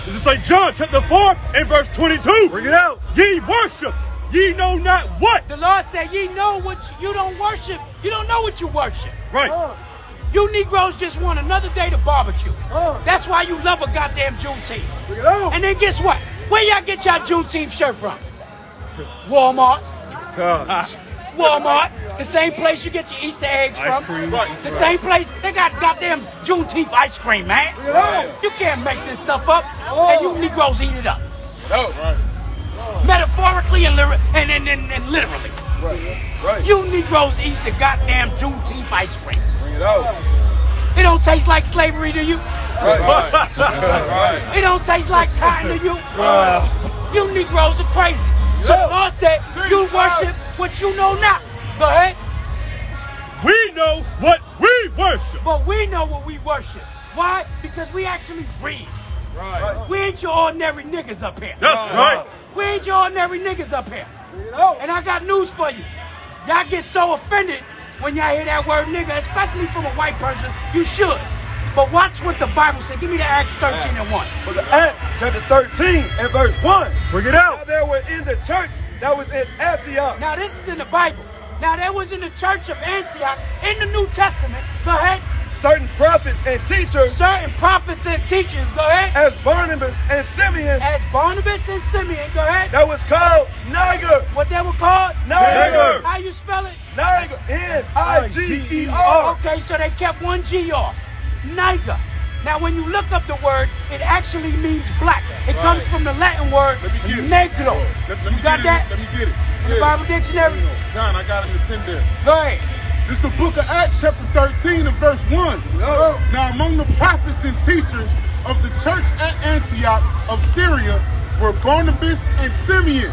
This is St. John chapter 4 and verse 22. Bring it out. Ye worship, ye know not what. The Lord said, ye know what you don't worship. You don't know what you worship. Right. You Negroes just want another day to barbecue. That's why you love a goddamn Juneteenth. Bring it out. And then guess what? Where y'all get y'all Juneteenth shirt from? Walmart. Walmart. The same place you get your Easter eggs from. The same place. They got goddamn Juneteenth ice cream, man. You can't make this stuff up. And you Negroes eat it up. Metaphorically and literally. Right. You Negroes eat the goddamn Juneteenth ice cream. Bring it out. It don't taste like slavery to you. Right. It don't taste like cotton to you. You Negroes are crazy. So the Lord said, you worship what you know not. Go ahead. We know what we worship. But we know what we worship. Why? Because we actually read. Right. We ain't your ordinary niggas up here. That's right. We ain't your ordinary niggas up here. And I got news for you. Y'all get so offended when y'all hear that word nigga, especially from a white person. You should. But watch what the Bible said. Give me the Acts 13 and 1. But the Acts chapter 13 and verse 1. Bring it out. Now there were in the church that was in Antioch. Now this is in the Bible. Now there was in the church of Antioch in the New Testament. Go ahead. Certain prophets and teachers. Certain prophets and teachers. Go ahead. As Barnabas and Simeon. As Barnabas and Simeon. Go ahead. That was called Niger. What they were called? Niger. How you spell it? Niger. N-I-G-E-R. Okay, so they kept one G off. Niger. Now when you look up the word, it actually means black. It comes from the Latin word negro. Let me got get that? Let me get it. In the Bible dictionary? John, I got it in the 10 there. Go ahead. This is the book of Acts, chapter 13 and verse 1. Now, among the prophets and teachers of the church at Antioch of Syria were Barnabas and Simeon,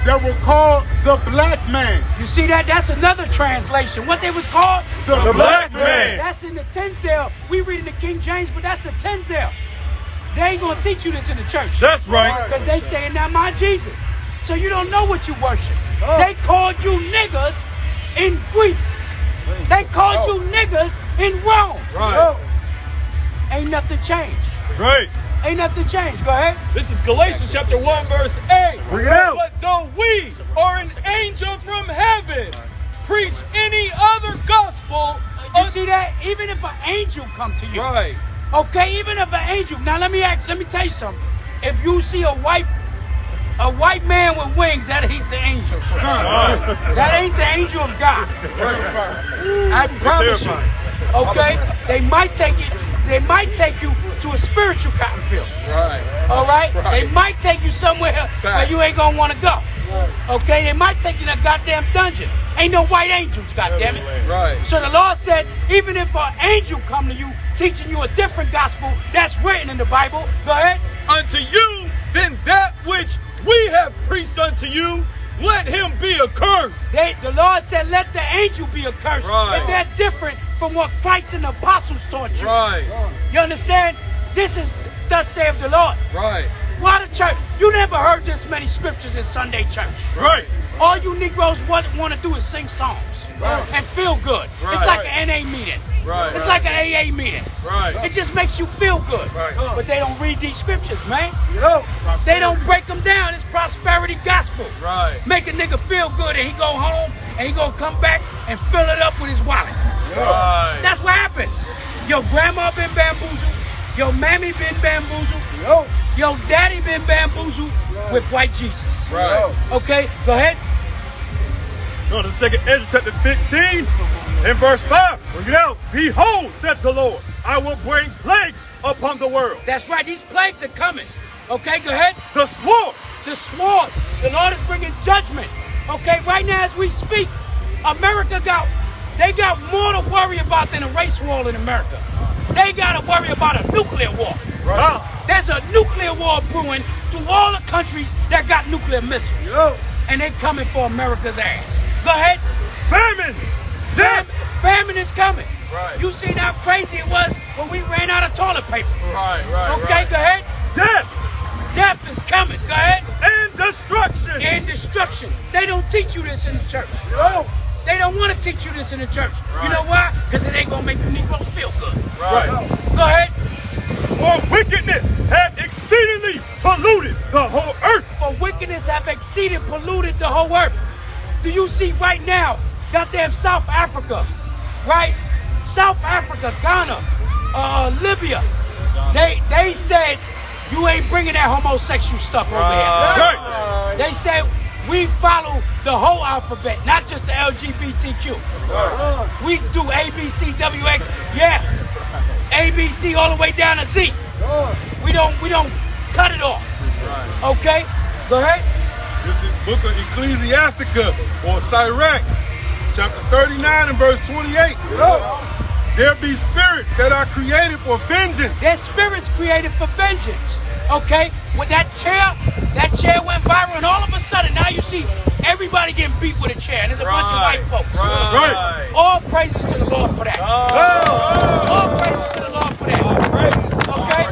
that were called the black man. You see that? That's another translation. What they was called? The black man. That's in the Tinsdale. We read in the King James, but that's the Tinsdale. They ain't gonna teach you this in the church. That's right. Because they saying that my Jesus. So you don't know what you worship. They called you niggas in Greece. They called you niggas in Rome. Right. Ain't nothing changed. Right. Ain't nothing changed. Go ahead. This is Galatians chapter 1, verse 8. Bring it out. But though we or an angel from heaven preach any other gospel, You see that? Even if an angel come to you. right? Okay, even if an angel. Now let me tell you something. If you see a white man with wings, that ain't the angel. That ain't the angel of God. I promise you. Okay? They might take you to a spiritual cotton field. Right. All right? They might take you somewhere where you ain't gonna want to go. Okay? They might take you to a goddamn dungeon. Ain't no white angels, goddammit. Right. So the Lord said, even if an angel come to you teaching you a different gospel that's written in the Bible, go ahead. Unto you, then that which we have preached unto you, let him be accursed. The Lord said, let the angel be accursed. Right. And they're different from what Christ and the apostles taught you. Right. You understand? This is thus saith the Lord. Right. Why the church? You never heard this many scriptures in Sunday church. Right. All you Negroes want to do is sing songs and feel good. Right. It's like an NA meeting. Right. It's like an AA meeting. Right. It just makes you feel good. Right. But they don't read these scriptures, man. They don't break them down. It's prosperity gospel. Right. Make a nigga feel good and he go home and he gonna come back and fill it up with his wallet. Right. That's what happens. Your grandma been bamboozled. Your mammy been bamboozled. Your daddy been bamboozled with white Jesus. Right. Okay, go ahead. Go to 2nd Ezra chapter 15 and verse 5. Bring it out. Behold, saith the Lord, I will bring plagues upon the world. That's right. These plagues are coming. Okay, go ahead. The sword. The sword. The Lord is bringing judgment. Okay, right now as we speak, America got more to worry about than a race war in America. They got to worry about a nuclear war. Right. There's a nuclear war brewing through all the countries that got nuclear missiles. And they coming for America's ass. Go ahead. Famine. Death. Famine is coming. Right. You seen how crazy it was when we ran out of toilet paper. Right. Okay, go ahead. Death. Death is coming. Go ahead. And destruction. And destruction. They don't teach you this in the church. They don't want to teach you this in the church. You know why? Because it ain't going to make the Negroes feel good. Right. Go ahead. For wickedness hath exceedingly polluted the whole earth. For wickedness have exceeded, polluted the whole earth. Do you see right now, goddamn South Africa, right? South Africa, Ghana, Libya. They said, you ain't bringing that homosexual stuff over here. Right. They said, we follow the whole alphabet, not just the LGBTQ. We do A, B, C, W, X, yeah. A, B, C all the way down to Z. We don't cut it off. Okay? Go ahead. This is book of Ecclesiasticus or Sirach, chapter 39 and verse 28. There be spirits that are created for vengeance. There's spirits created for vengeance. Okay? With that chair went viral, and all of a sudden now you see everybody getting beat with a chair. And there's a bunch of white folks. Right. All praises to the Lord for that. All praises to the Lord for that. Okay?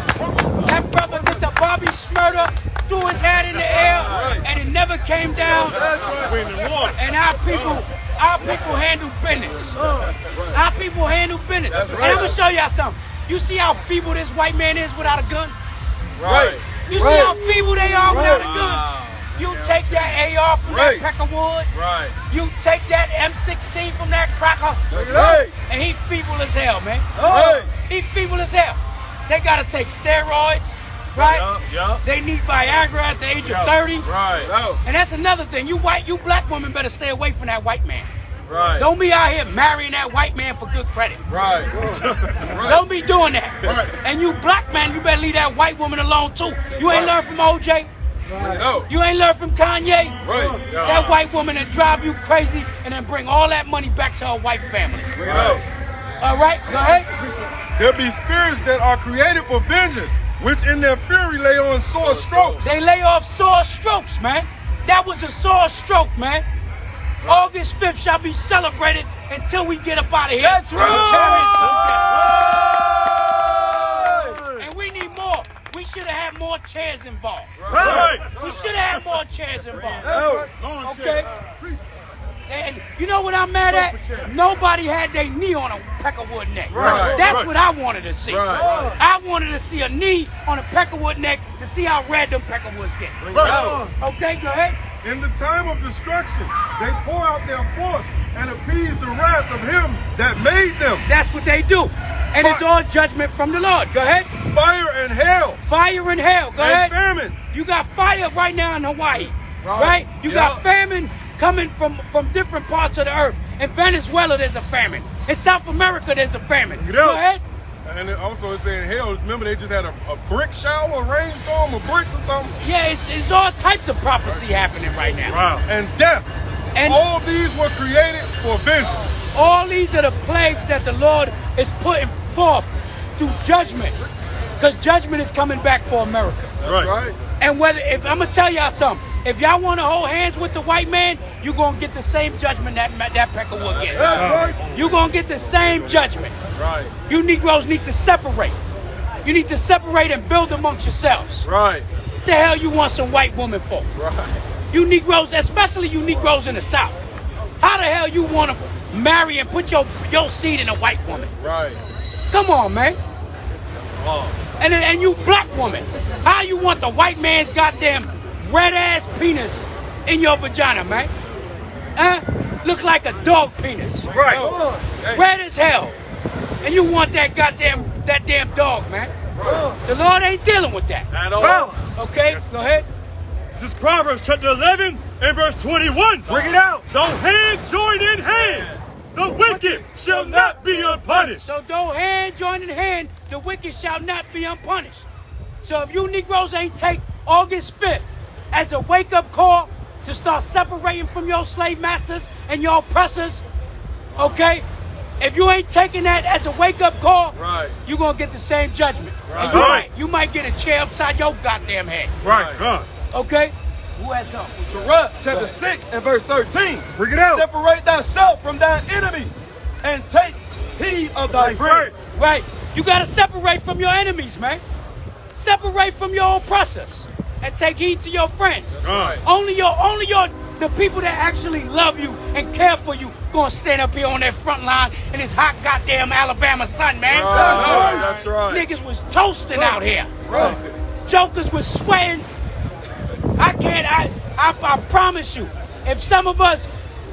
That brother did the Bobby Smurder, threw his hat in the air, and it never came down. And our people handle business. Our people handle business. And I'm going to show y'all something. You see how feeble this white man is without a gun? Right. You see how feeble they are without a gun? You take that AR from that Peckerwood. Right. You take that M16 from that cracker. And he feeble as hell, man. He feeble as hell. They got to take steroids, right? They need Viagra at the age of 30. Right. And that's another thing. You black women better stay away from that white man. Right. Don't be out here marrying that white man for good credit. Right. Don't be doing that. And you black man, you better leave that white woman alone too. You ain't learned from OJ? You ain't learned from Kanye? Right. That white woman that drive you crazy and then bring all that money back to her white family. All right, go ahead. There be spirits that are created for vengeance, which in their fury lay on sore strokes. They lay off sore strokes, man. That was a sore stroke, man. August 5th shall be celebrated until we get up out of here. That's right. And we need more. We should have had more chairs involved. Right. We should have had more chairs involved. Okay? And you know what I'm mad at? Nobody had their knee on a peckerwood neck. That's what I wanted to see. I wanted to see a knee on a peckerwood neck to see how red them peckerwoods get. Okay, go ahead. In the time of destruction, they pour out their force and appease the wrath of him that made them. That's what they do. And it's all judgment from the Lord. Go ahead. Fire and hail. Fire and hail. Go ahead. And famine. You got fire right now in Hawaii. Right? You got famine coming from different parts of the earth. In Venezuela, there's a famine. In South America, there's a famine. Go ahead. And also it's saying hell. Remember they just had a brick shower, a rainstorm, or bricks or something? Yeah, it's all types of prophecy happening right now. Wow. And death. And all these were created for vengeance. All these are the plagues that the Lord is putting forth through judgment. Because judgment is coming back for America. That's right. And if I'm gonna tell y'all something, if y'all want to hold hands with the white man, you're gonna get the same judgment that peckerwood gets. You're gonna get the same judgment. Right. You Negroes need to separate. You need to separate and build amongst yourselves. Right. What the hell you want some white woman for? Right. You Negroes, especially you Negroes in the South. How the hell you want to marry and put your seed in a white woman? Right. Come on, man. That's all. And you black woman, how you want the white man's goddamn red ass penis in your vagina, man? Look like a dog penis. Right. Red as hell. And you want that damn dog, man. The Lord ain't dealing with that. At all. Okay, go ahead. This is Proverbs chapter 11 and verse 21. Bring it out. Though hand join in hand, the wicked shall not be unpunished. So though hand join in hand, the wicked shall not be unpunished. So if you Negroes ain't take August 5th as a wake-up call to start separating from your slave masters and your oppressors, okay? If you ain't taking that as a wake-up call, you're going to get the same judgment. And you might get a chair upside your goddamn head. Right. Okay? Who has something? Sirach chapter 6 and verse 13. Bring it out. Separate thyself from thine enemies and take heed of thy friends. Right. You got to separate from your enemies, man. Separate from your oppressors and take heed to your friends. Right. Only the people that actually love you and care for you gonna stand up here on that front line in this hot goddamn Alabama sun, man. That's right. Niggas was toasting out here. Jokers was sweating. I promise you, if some of us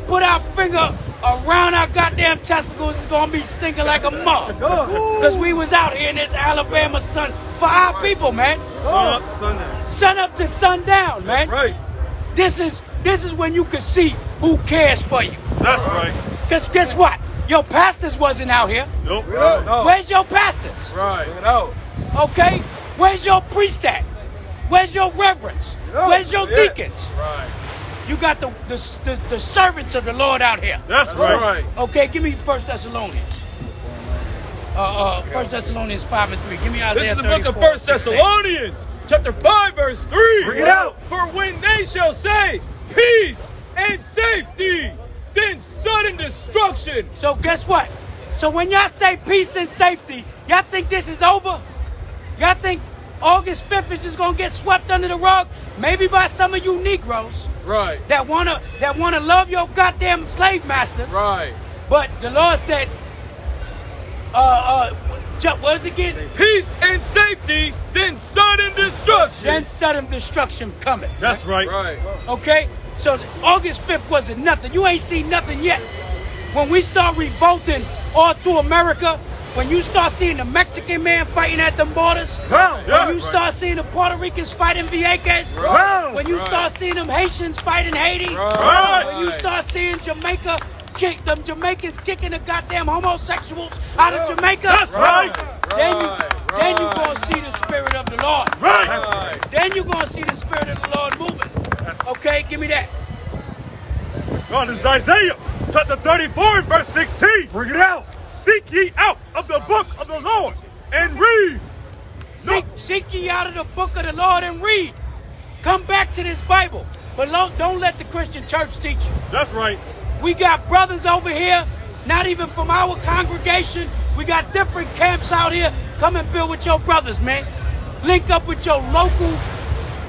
put our finger around our goddamn testicles, it's gonna be stinking like a mug. Because we was out here in this Alabama sun for our people, man. Sun up to sundown. Sun up to sundown, man. Right. This is when you can see who cares for you. That's right. Because guess what? Your pastors wasn't out here. Nope. Where's your pastors? Okay? Where's your priest at? Where's your reverends? Where's your deacons? You got the servants of the Lord out here. That's right. Okay, give me 1 Thessalonians. 1 Thessalonians 5 and 3. Give me Isaiah 34. This is the book of 1 Thessalonians, chapter 5, verse 3. Bring it out. For when they shall say peace and safety, then sudden destruction. So guess what? So when y'all say peace and safety, y'all think this is over? Y'all think August 5th is just gonna get swept under the rug? Maybe by some of you Negroes. That wanna love your goddamn slave masters. But the Lord said, what is it again? Peace and safety, then sudden destruction. Then sudden destruction coming. That's right. Okay? So August 5th wasn't nothing. You ain't seen nothing yet. When we start revolting all through America, when you start seeing the Mexican man fighting at the borders, when you start seeing the Puerto Ricans fighting Vieques, when you start seeing them Haitians fighting Haiti, when you start seeing Jamaica, them Jamaicans kicking the goddamn homosexuals out of Jamaica. That's right. Then you're going to see the Spirit of the Lord. Right. Then you're going to see the Spirit of the Lord moving. Okay, give me that. God, this is Isaiah chapter 34 and verse 16. Bring it out. Seek ye out of the book of the Lord and read. Seek ye out of the book of the Lord and read. Come back to this Bible. But don't let the Christian church teach you. That's right. We got brothers over here, not even from our congregation. We got different camps out here. Come and build with your brothers, man. Link up with your local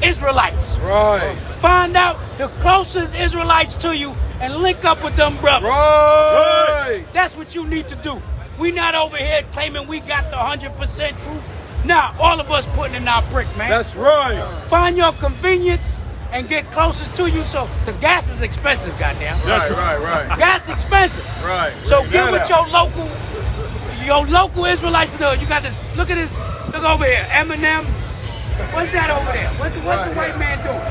Israelites. Right. Find out the closest Israelites to you and link up with them brothers. Right. That's what you need to do. We not over here claiming we got the 100% truth. Nah, all of us putting in our brick, man. That's right. Find your convenience and get closest to you, because gas is expensive, goddamn. Right. Gas is expensive. Right. So get with your local Israelites. You got this. Look at this. Look over here. Eminem. What's that over there? What's the white man doing?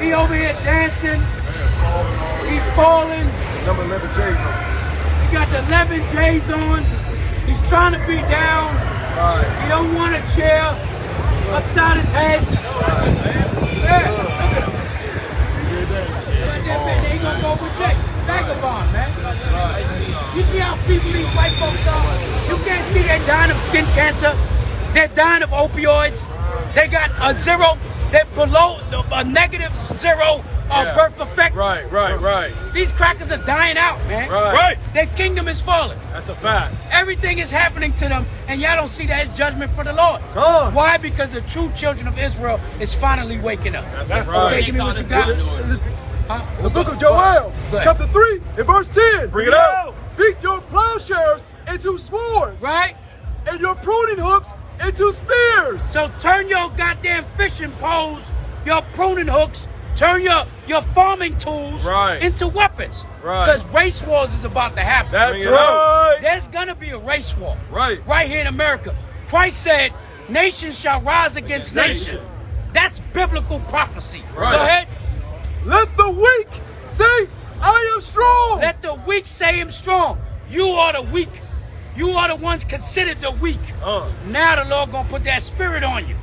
He over here dancing. He's falling. Number 11 J's on. He got the 11 J's on. He's trying to be down. Right. He don't want a chair upside his head. Yeah, look at him. They ain't gonna go with Jay. Vagabond, man. You see how people these white folks are? You can't see they're dying of skin cancer. They're dying of opioids. They got a zero. They're below a -0 birth effect. Right. These crackers are dying out, man. Right. Their kingdom is falling. That's a fact. Everything is happening to them, and y'all don't see that as judgment for the Lord. Why? Because the true children of Israel is finally waking up. That's Okay, right. give me what you got. The book of Joel, chapter 3 and verse 10. Bring it out. Beat your plowshares into swords, Right? and your pruning hooks into spears. So turn your goddamn fishing poles, your pruning hooks, turn your farming tools into weapons. Right. Because race wars is about to happen. That's right. There's gonna be a race war. Right. Right here in America. Christ said, nation shall rise against nation. That's biblical prophecy. Right. Go ahead. Let the weak say, I am strong. Let the weak say I'm strong. You are the weak. You are the ones considered the weak. Now the Lord gonna put that spirit on you.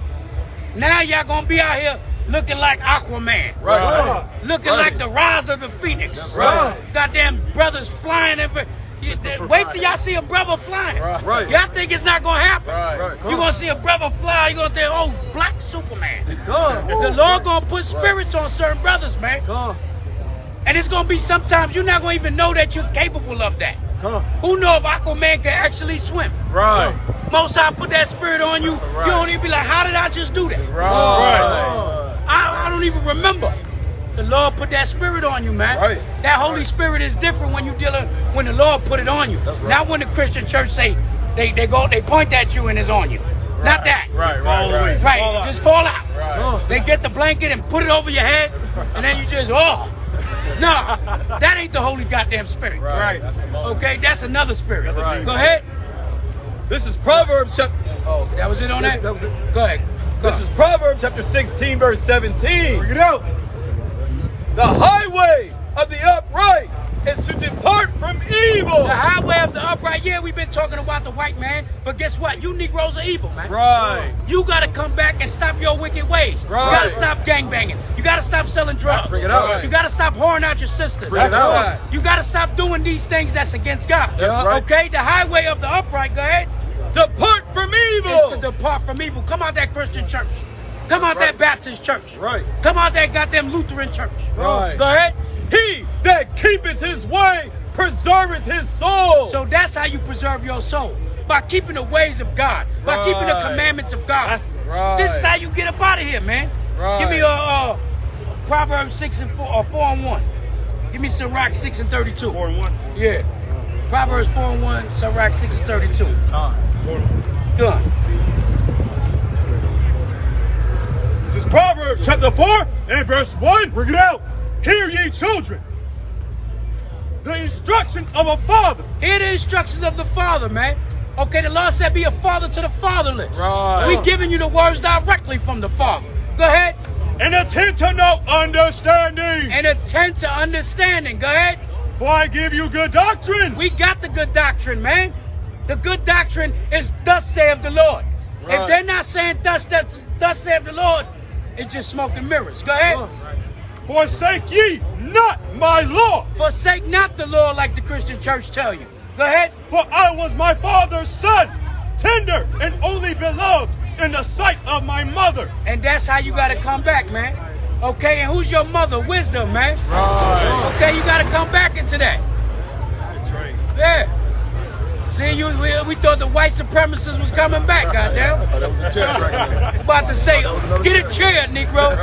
Now y'all gonna be out here looking like Aquaman. Right. Looking like the rise of the phoenix. Right. Goddamn brothers flying every. Wait till y'all see a brother flying. Right. Y'all think it's not gonna happen. Right. You're gonna see a brother fly, you're gonna think, oh, black Superman. The Lord gonna put spirits on certain brothers, man. And it's gonna be sometimes you're not gonna even know that you're capable of that. Who know if Aquaman can actually swim? Right. Most I put that spirit on you, you don't even be like, how did I just do that? Right. I don't even remember. The Lord put that spirit on you, man. Right. That Holy Spirit is different when when the Lord put it on you. Not when the Christian church say they point at you and it's on you. Not that. Right. Right. Just fall out. Right. They get the blanket and put it over your head, and then you just no, that ain't the Holy goddamn Spirit. Right. Okay, that's another spirit. Right. Go ahead. This is Proverbs chapter. Oh, that was it on that? Go ahead. This is Proverbs chapter 16, verse 17. Bring it out. The highway of the upright is to depart from evil. The highway of the upright. Yeah, we've been talking about the white man, but guess what? You Negroes are evil, man. Right. You got to come back and stop your wicked ways. Right. You got to stop gangbanging. You got to stop selling drugs. Bring it out. You got to stop whoring out your sisters. Bring it out. You got to stop doing these things that's against God. That's right. Okay? The highway of the upright, go ahead. Depart from evil. Is to depart from evil. Come out that Christian church. Come out that Baptist church. Right. Come out that goddamn Lutheran church. Right. Go ahead. He that keepeth his way preserveth his soul. So that's how you preserve your soul. By keeping the ways of God. By keeping the commandments of God. That's right. This is how you get up out of here, man. Right. Give me Proverbs 6 and 4 or 4 and 1. Give me Sirach 6 and 32. 4 and 1. Yeah. Proverbs 4 and 1, Sirach 6 and 32. Good. This is Proverbs chapter 4 and verse 1. Bring it out. Hear ye children, the instruction of a father. Hear the instructions of the father, man. Okay, the Lord said be a father to the fatherless. Right. We're giving you the words directly from the Father. Go ahead. And attend to no understanding. And attend to understanding. Go ahead. For I give you good doctrine. We got the good doctrine, man. The good doctrine is thus saith the Lord. Right. If they're not saying thus saith the Lord, it's just smoke and mirrors. Go ahead. Forsake ye not my law. Forsake not the law like the Christian church tell you. Go ahead. For I was my father's son, tender and only beloved in the sight of my mother. And that's how you got to come back, man. Okay, and who's your mother? Wisdom, man. Right. Okay, you got to come back into that. That's right. Yeah. See, we thought the white supremacists was coming back, goddamn. About to say, get a chair, Negro.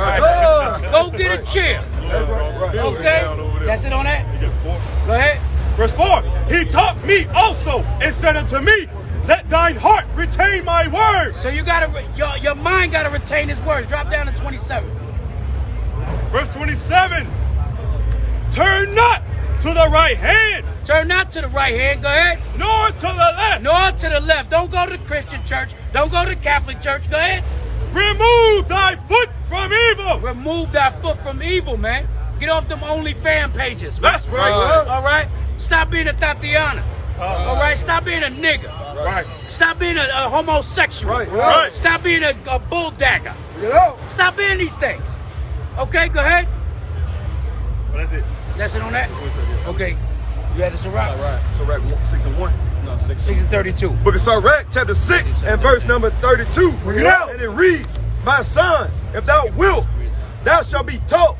Go get a chair. Okay? That's it on that? Go ahead. Verse 4, he taught me also and said unto me, let thine heart retain my words. So you gotta, your mind gotta retain his words. Drop down to 27. Verse 27, turn not to the right hand. Turn not to the right hand, go ahead. Nor to the left. Nor to the left. Don't go to the Christian church. Don't go to the Catholic church. Go ahead. Remove thy foot from evil. Remove thy foot from evil, man. Get off them OnlyFans pages. That's right. All right? Stop being a Tatiana. All right? Stop being a nigga. Right. Stop being a homosexual. Right. Stop being a bulldagger. Stop being these things. Okay, go ahead. Well, that's it. That's it on that? Okay. You had the Sirach. Sirach 6:1. No, 6. 6 and 32. Book of Sirach, chapter 6, and verse number 32. Bring it out. And it reads, my son, if thou wilt, thou shalt be taught.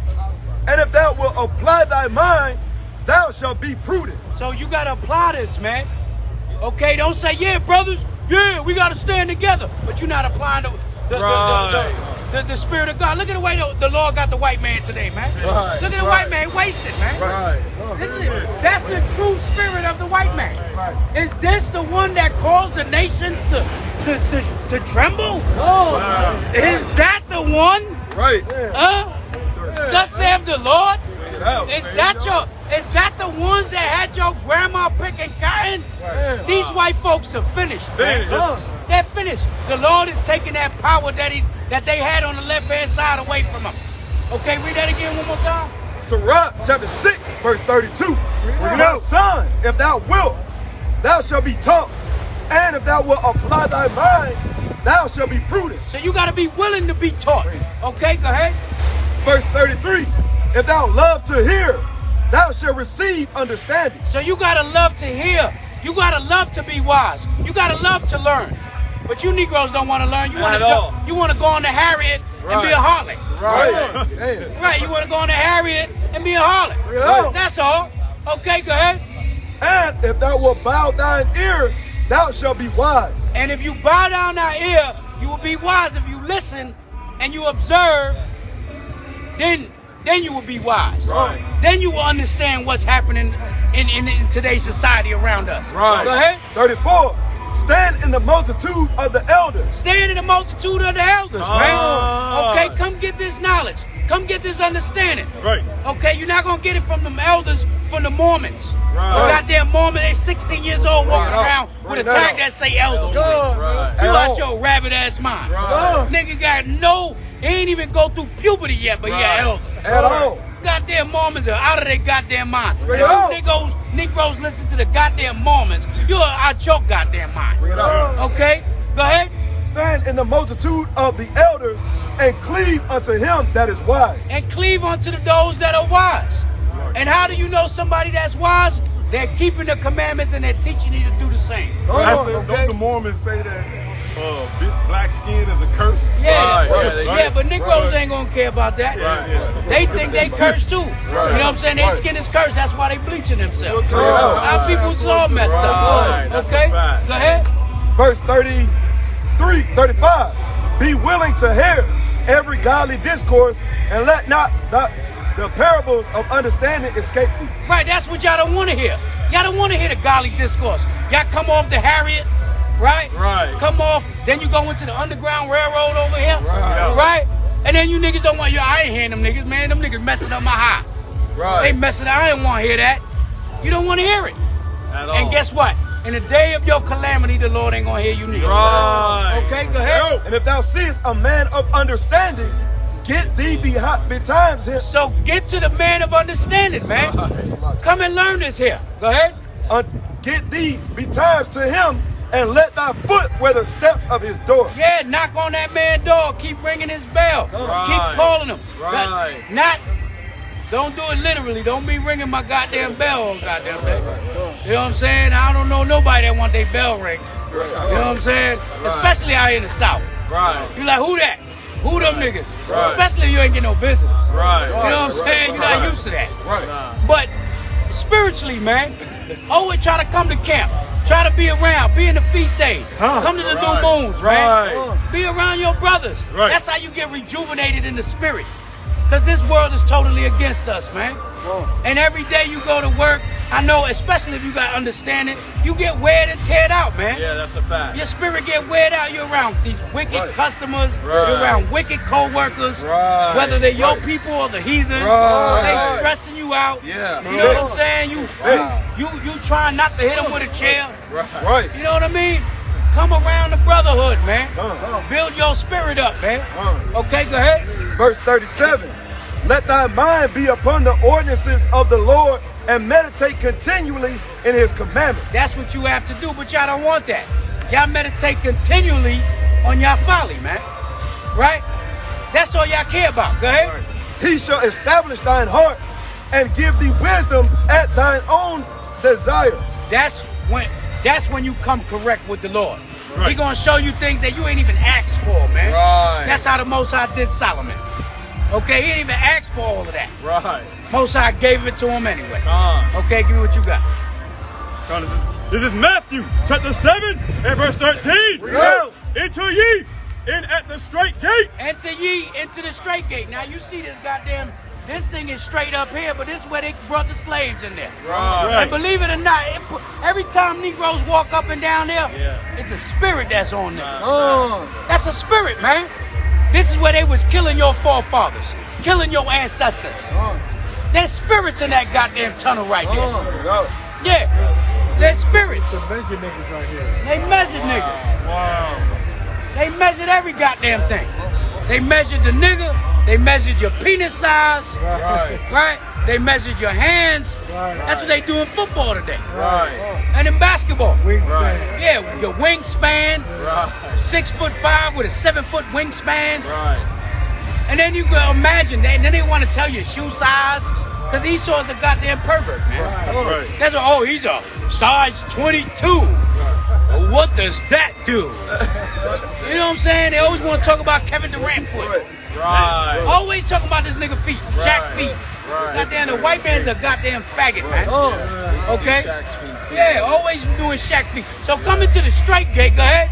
And if thou wilt apply thy mind, thou shalt be prudent. So you got to apply this, man. Okay, don't say, yeah, brothers, yeah, we got to stand together. But you're not applying the Spirit of God. Look at the way the Lord got the white man today, man. Right. Look at the white man wasted, man. Right. That's the true spirit of the white man. Right. Is this the one that caused the nations to tremble? Wow. Is that the one? Right. Thus saith the Lord? Out. Is that the ones that had your grandma picking cotton? Right. These white folks are finished, man. They're finished. The Lord is taking that power that they had on the left-hand side away from them. Okay, read that again one more time. Sirach, chapter 6, verse 32. My son, if thou wilt, thou shalt be taught. And if thou wilt apply thy mind, thou shalt be prudent. So you got to be willing to be taught. Okay, go ahead. Verse 33. If thou love to hear, thou shalt receive understanding. So you got to love to hear. You got to love to be wise. You got to love to learn. But you Negroes don't want to learn. You want to go on to Harriet and be a harlot. Right. Right, you want to go on to Harriet and be a harlot. Right. That's all. Okay, go ahead. And if thou wilt bow thine ear, thou shalt be wise. And if you bow down thy ear, you will be wise. If you listen and you observe, then you will be wise. Right. Then you will understand what's happening in today's society around us. Right. Go ahead. 34. Stand in the multitude of the elders. Stand in the multitude of the elders, man. Okay, come get this knowledge. Come get this understanding. Right. Okay, you're not going to get it from them elders, from the Mormons. Right. The goddamn Mormon, they're 16 years old walking around with a tag that say elder. Right. You out your rabbit ass mind. Nigga got he ain't even go through puberty yet, but he an elder. At all. Goddamn Mormons are out of their goddamn mind. Bring If it you Negroes listen to the goddamn Mormons, you're out your goddamn mind. Bring it out. Okay? Go ahead. Stand in the multitude of the elders and cleave unto him that is wise. And cleave unto those that are wise. And how do you know somebody that's wise? They're keeping the commandments and they're teaching you to do the same. Don't the Mormons say that black skin is a curse? Yeah, but Negroes ain't gonna care about that. They think they cursed too. You know what I'm saying? Their skin is cursed. That's why they bleaching themselves. Our people's all messed up. Okay? Go ahead. Verse 35. Be willing to hear every godly discourse and let not the parables of understanding escape thee. Right, that's what y'all don't want to hear. Y'all don't want to hear the godly discourse. Y'all come off the Harriet, right? Right. Come off, then you go into the Underground Railroad over here, Right. right? And then you niggas don't want, I ain't hearing them niggas, man. Them niggas messing up my high. Right. They messing up, I didn't want to hear that. You don't want to hear it. At all. And guess what? In the day of your calamity, the Lord ain't going to hear you niggas. Right. Okay, go ahead. And if thou seest a man of understanding, get thee betimes him. So get to the man of understanding, man. Come and learn this here. Go ahead. Get thee betimes to him and let thy foot wear the steps of his door. Yeah, knock on that man's door. Keep ringing his bell. Keep calling him. Right. Don't do it literally. Don't be ringing my goddamn bell all goddamn day. You know what I'm saying? I don't know nobody that want their bell ring. You know what I'm saying? Especially out here in the South. Right. You like, who that? Who them niggas? Right. Especially if you ain't get no visitors. Right. You know what I'm saying? You're not used to that. Right. But spiritually, man, always try to come to camp. Try to be around. Be in the feast days. Come to the new moons, man. Be around your brothers. Right. That's how you get rejuvenated in the spirit. Because this world is totally against us, man. And every day you go to work, I know, especially if you got understanding, you get weared and teared out, man. Yeah, that's a fact. Your spirit get weared out. You're around these wicked customers. You're around wicked co-workers. Whether they're your people or the heathen. They stressing you out. Yeah. You know what I'm saying? You trying not to hit them with a chair. Right. You know what I mean? Come around the brotherhood, man. Build your spirit up, man. Okay, go ahead. Verse 37. Let thy mind be upon the ordinances of the Lord and meditate continually in his commandments. That's what you have to do, but y'all don't want that. Y'all meditate continually on y'all folly, man. Right? That's all y'all care about. Go ahead. He shall establish thine heart and give thee wisdom at thine own desire. That's when you come correct with the Lord. Right. He gonna show you things that you ain't even asked for, man. Right. That's how the Most High did Solomon. Okay, he didn't even ask for all of that. Right. Most High gave it to him anyway. Come. Okay, give me what you got. This is Matthew chapter 7 and verse 13. Enter ye in at the straight gate. Enter ye into the straight gate. Now you see this thing is straight up here, but this is where they brought the slaves in there. Right. And believe it or not, every time Negroes walk up and down there, it's a spirit that's on there. That's a spirit, man. This is where they was killing your forefathers, killing your ancestors. There's spirits in that goddamn tunnel right there. Yeah, there's spirits. They measured niggas. Wow. They measured every goddamn thing. They measured the nigga. They measured your penis size. Right? They measured your hands. That's what they do in football today. And in basketball. Yeah, your wingspan. 6'5" with a 7-foot wingspan. And then you can imagine, then they want to tell you shoe size. Because Esau's a goddamn pervert, man. That's what, he's a size 22. Well, what does that do? You know what I'm saying? They always want to talk about Kevin Durant foot. Always talking about this nigga feet, Shaq feet. Goddamn, the white man's a goddamn faggot, man. Okay? Yeah, always doing Shaq feet. So coming to the straight gate, go ahead.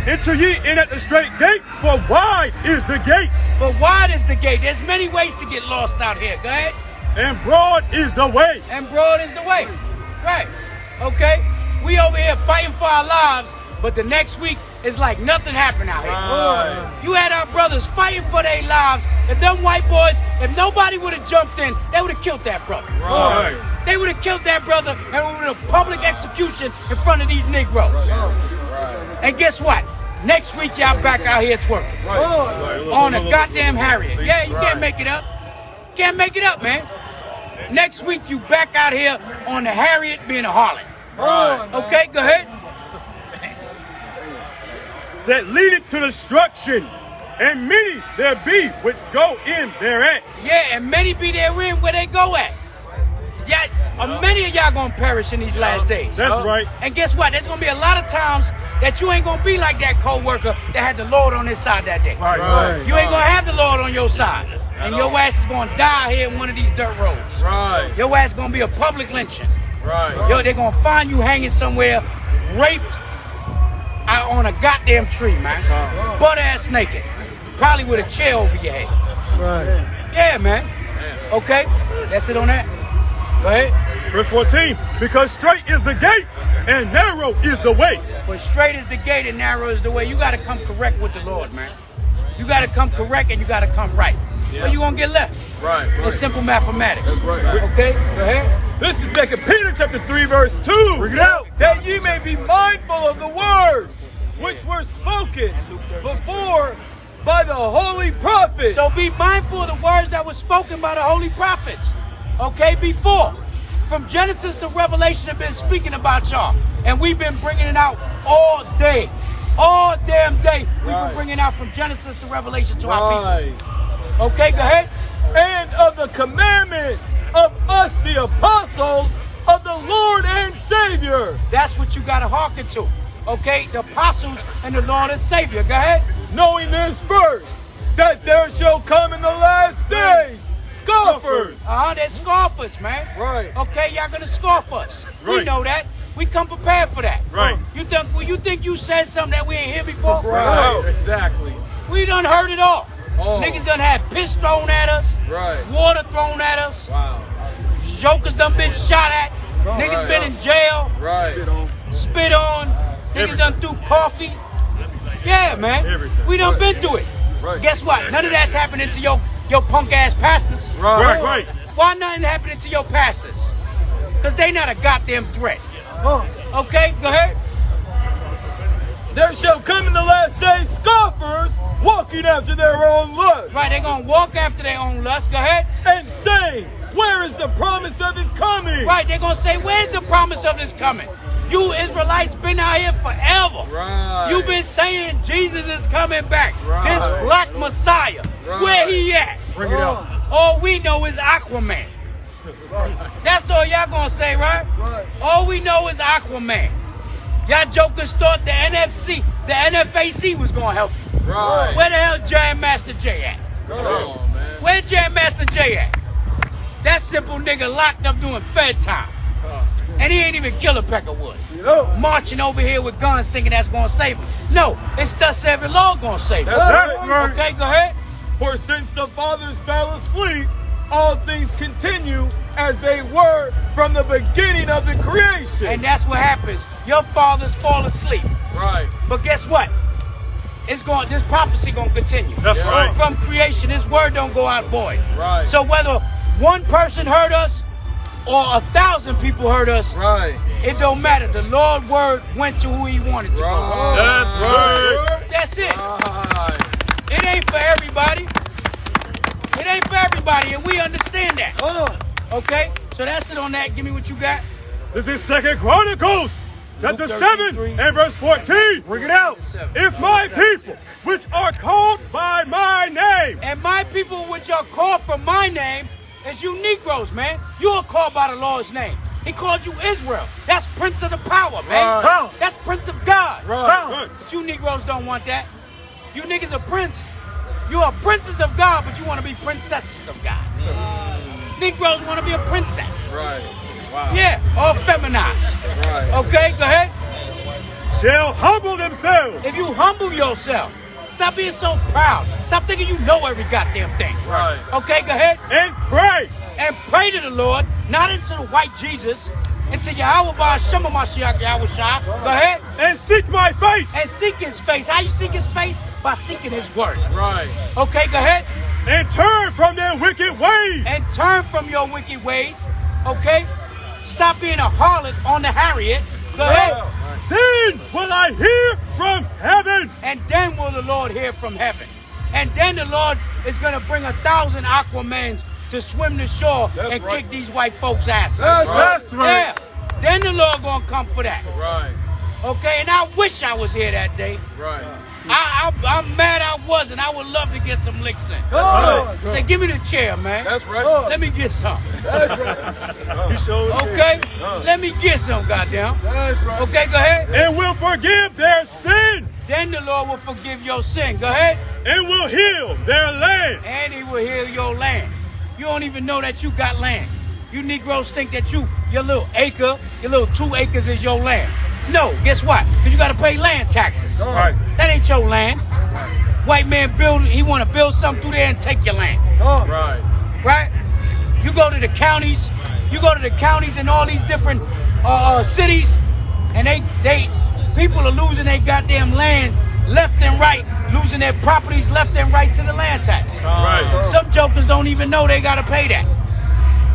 Enter ye in at the straight gate, for wide is the gate. For wide is the gate. There's many ways to get lost out here. Go ahead. And broad is the way. And broad is the way. Right. Okay? We over here fighting for our lives, but the next week is like nothing happened out here. You had our brothers fighting for their lives. If them white boys, if nobody would have jumped in, they would have killed that brother. They would have killed that brother and it would have public execution in front of these Negroes. And guess what? Next week y'all back out here twerking. On a goddamn Harriet. Yeah, you can't make it up. Can't make it up, man. Next week you back out here on the Harriet being a harlot. Okay, go ahead. That leadeth to destruction, and many there be which go in thereat. Yeah, and many be therein where they go at. Many of y'all gonna perish in these last days. That's right. And guess what? There's gonna be a lot of times that you ain't gonna be like that co-worker that had the Lord on his side that day. You ain't gonna have the Lord on your side. And your ass is gonna die here in one of these dirt roads. Your ass is gonna be a public lynching. They're gonna find you hanging somewhere, raped out on a goddamn tree, man. Butt ass naked. Probably with a chair over your head. Yeah, man. Okay, that's it on that. Go ahead. Verse 14, because straight is the gate and narrow is the way. But straight is the gate and narrow is the way. You got to come correct with the Lord, man. You got to come correct and you got to come right. Or you going to get left. It's simple mathematics. Okay, go ahead. This is 2 Peter chapter 3, verse 2. Bring it out. That ye may be mindful of the words which were spoken before by the holy prophets. So be mindful of the words that were spoken by the holy prophets. Okay, before. 1 from Genesis to Revelation have been speaking about y'all. And we've been bringing it out all day. All damn day. We've been bringing it out from Genesis to Revelation to our people. Okay, go ahead. And of the commandment of us, the apostles of the Lord and Savior. That's what you got to hearken to. Okay, the apostles and the Lord and Savior. Go ahead. Knowing this first, that there shall come in the last days scoffers. They're scoffers, man. Right. Okay, y'all gonna scoff us. Right. We know that. We come prepared for that. Right. You think you said something that we ain't hear before? Right. Exactly. We done heard it all. Oh. Niggas done had piss thrown at us. Right. Water thrown at us. Wow. Jokers done been shot at. Niggas been in jail. Right. Spit on. Niggas done threw coffee. Yeah, man. Everything. We done been through it. Right. Guess what? None of that's happening to your punk ass pastors. Right. Why nothing happening to your pastors? Because they not a goddamn threat. Okay, go ahead. There shall come in the last days scoffers walking after their own lust. Right, they're going to walk after their own lust. Go ahead. And saying, where is the promise of his coming? Right, they're going to say, where's the promise of this coming? You Israelites been out here forever. Right. You've been saying Jesus is coming back. Right. This black Messiah. Right. Where he at? Bring it out. All we know is Aquaman. That's all y'all gonna say, right? All we know is Aquaman. Y'all jokers thought the NFAC was gonna help you. Right. Where the hell Jam Master J at? Oh, man. Where Jam Master J at? That simple nigga locked up doing fed time. And he ain't even kill a Peckerwood. Marching over here with guns thinking that's gonna save him. No, it's thus saith the Lord gonna save him. That's right. Okay, go ahead. For since the fathers fell asleep, all things continue as they were from the beginning of the creation. And that's what happens. Your fathers fall asleep. Right. But guess what? This prophecy gonna continue. That's right. From creation, this word don't go out void. Right. So whether one person heard us or 1,000 people heard us, Right. it don't matter. The Lord's word went to who he wanted to go. That's right. That's it. Right. It ain't for everybody. It ain't for everybody, and we understand that. Okay? So that's it on that. Give me what you got. This is 2 Chronicles, chapter 7 and verse 14. Bring it out. If my people, which are called by my name, And my people which are called from my name is you Negroes, man. You are called by the Lord's name. He called you Israel. That's Prince of the Power, man. Right. That's Prince of God. Right. But you Negroes don't want that. You niggas are prince. You are princes of God, but you want to be princesses of God. Negroes want to be a princess. Right. Wow. Yeah, all feminized. Right. Okay, go ahead. shall humble themselves. If you humble yourself, stop being so proud. Stop thinking you know every goddamn thing. Right. Okay, go ahead. And pray. And pray to the Lord, not into the white Jesus, into Yahweh Ba'Shem Mashiach Yahweh Shai. Go ahead. And seek my face. And seek his face. How you seek his face? By seeking his word. Right. Okay, go ahead. And turn from their wicked ways. And turn from your wicked ways. Okay? Stop being a harlot on the Harriet. Go ahead. Then will I hear from heaven. And then will the Lord hear from heaven. And then the Lord is going to bring 1,000 Aquamans to swim the shore and kick these white folks' asses. That's right. Yeah. Then the Lord going to come for that. Right. Okay? And I wish I was here that day. Right. I'm mad I wasn't. I would love to get some licks in. Say, give me the chair, man. That's right. Let me get some. You showed Okay? Let me get some, goddamn. Okay, go ahead. And will forgive their sin. Then the Lord will forgive your sin. Go ahead. And will heal their land. And he will heal your land. You don't even know that you got land. You Negroes think that your little acre, your little 2 acres is your land. No, guess what? Because you got to pay land taxes. Right. That ain't your land. White man he want to build something through there and take your land. Right. Right? You go to the counties in all these different cities, and people are losing their goddamn land left and right, losing their properties left and right to the land tax. Right. Some jokers don't even know they got to pay that.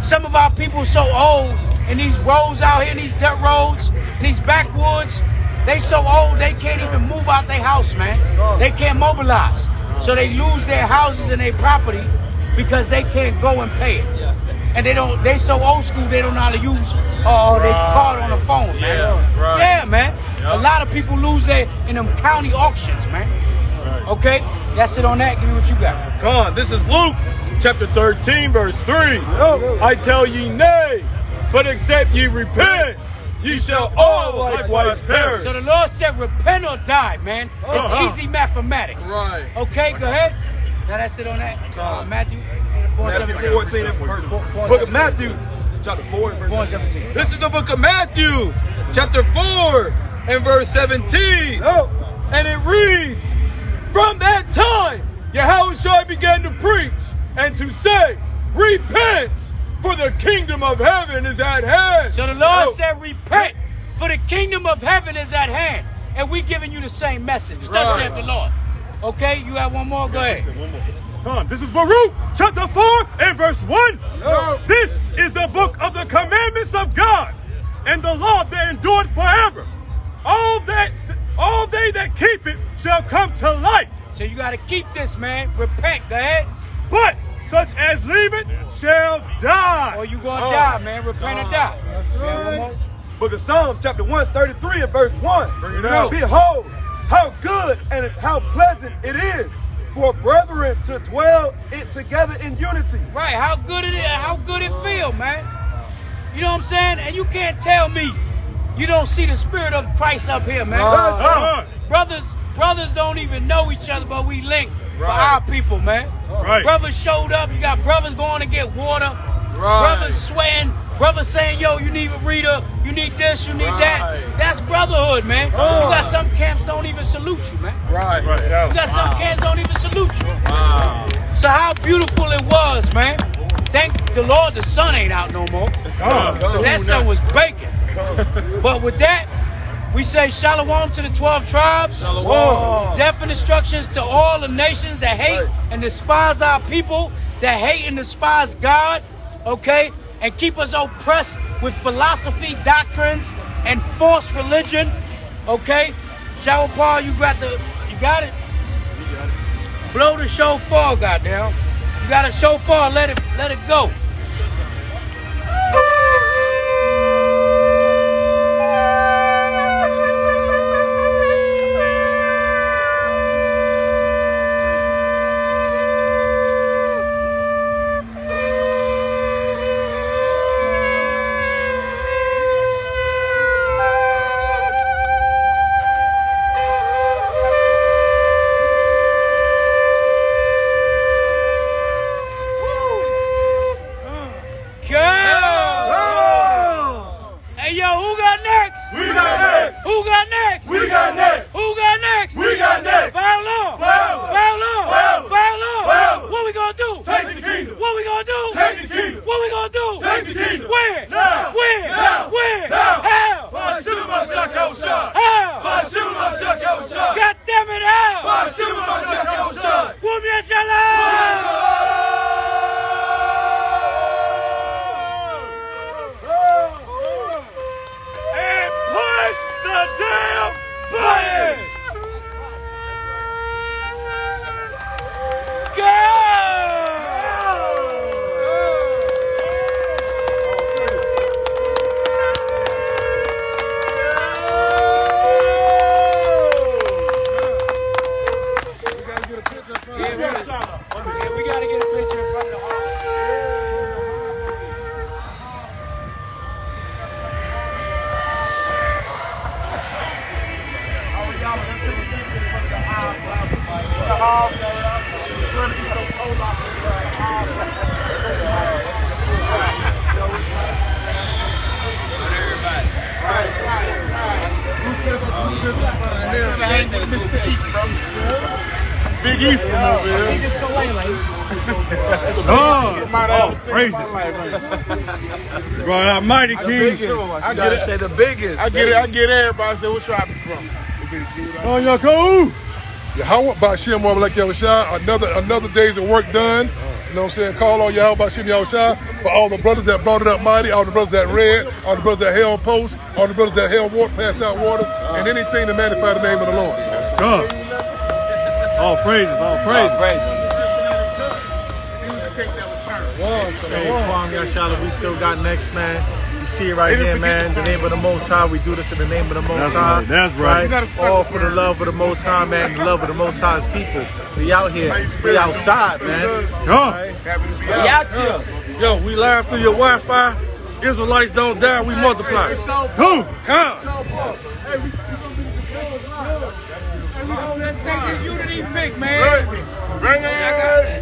Some of our people are so old in these roads out here, these dirt roads, in these backwoods, they so old they can't even move out their house, man. They can't mobilize. So they lose their houses and their property because they can't go and pay it. and they so old school they don't know how to use they card on the phone, man. Yeah, man. A lot of people lose in them county auctions, man. Okay, that's it on that. Give me what you got. Come on, this is Luke chapter 13, verse 3. I tell ye nay, but except ye repent, ye shall all likewise perish. So the Lord said, repent or die, man. It's easy mathematics. Right. Okay, go ahead. Now that's it on that. Matthew 4:17. Book of Matthew, chapter 4 and verse 4:17. This is the book of Matthew, chapter 4 and verse 17. And it reads, from that time, H.O.I began to preach and to say, repent, for the kingdom of heaven is at hand. So the Lord said, repent, for the kingdom of heaven is at hand. And we giving you the same message. Thus saith the Lord. Okay, you have one more? Go ahead. One more. Come on, this is Baruch, chapter 4 and verse 1. This is the book of the commandments of God, and the law that endured forever. All they that keep it shall come to light. So you got to keep this, man. Repent, go ahead. But such as leave it shall die. Or you going to die, man. Repent or die. One more. Book of Psalms, chapter 133 and verse 1. Bring it out. Behold, how good and how pleasant it is for brethren to dwell together in unity. Right, how good it is, how good it feel, man. You know what I'm saying? And you can't tell me you don't see the spirit of Christ up here, man. Brothers don't even know each other, but we link for our people, man. Brothers showed up. You got brothers going to get water. Brothers sweating. Brothers saying, yo, you need a reader. You need this. You need that. That's brotherhood, man. You got some camps don't even salute you, man. You got some camps don't even salute you. So how beautiful it was, man. Thank the Lord the sun ain't out no more. That sun was baking. But with that, we say shalom to the 12 tribes. Death and destructions to all the nations that hate and despise our people, that hate and despise God, okay? And keep us oppressed with philosophy, doctrines, and false religion, okay? Shower Paul, you got it? You got it. Blow the shofar, goddamn. You got a shofar, let it go. Mr. Ephraim. Big Ephraim over here. He just so late. Praises. Bro, mighty king. I get it. Say the biggest. I get it. I get everybody. Say, what tribe you from? On your cool. Yahweh Ba'Shem Mobilization Yahushua, another day's of work done. You know what I'm saying? Call on Yahweh Ba'Shem Yahushua for all the brothers that brought it up mighty, all the brothers that read, all the brothers that held posts, all the brothers that held water, passed out water, and anything to magnify the name of the Lord. God. All praises, all praises. All praises. He was the cake that was Hey, Kwame Yashala, we still got next, man. You see it right here, man. The name of the Most High. We do this in the name of the Most High. That's right. All for the love of the Most High, man. The love of the Most High's people. We out here. We outside, man. Right? We out here. Yo, we live through your Wi-Fi. Israelites don't die, we multiply. Who? Come. Let's take this unity pick, man. Bring it.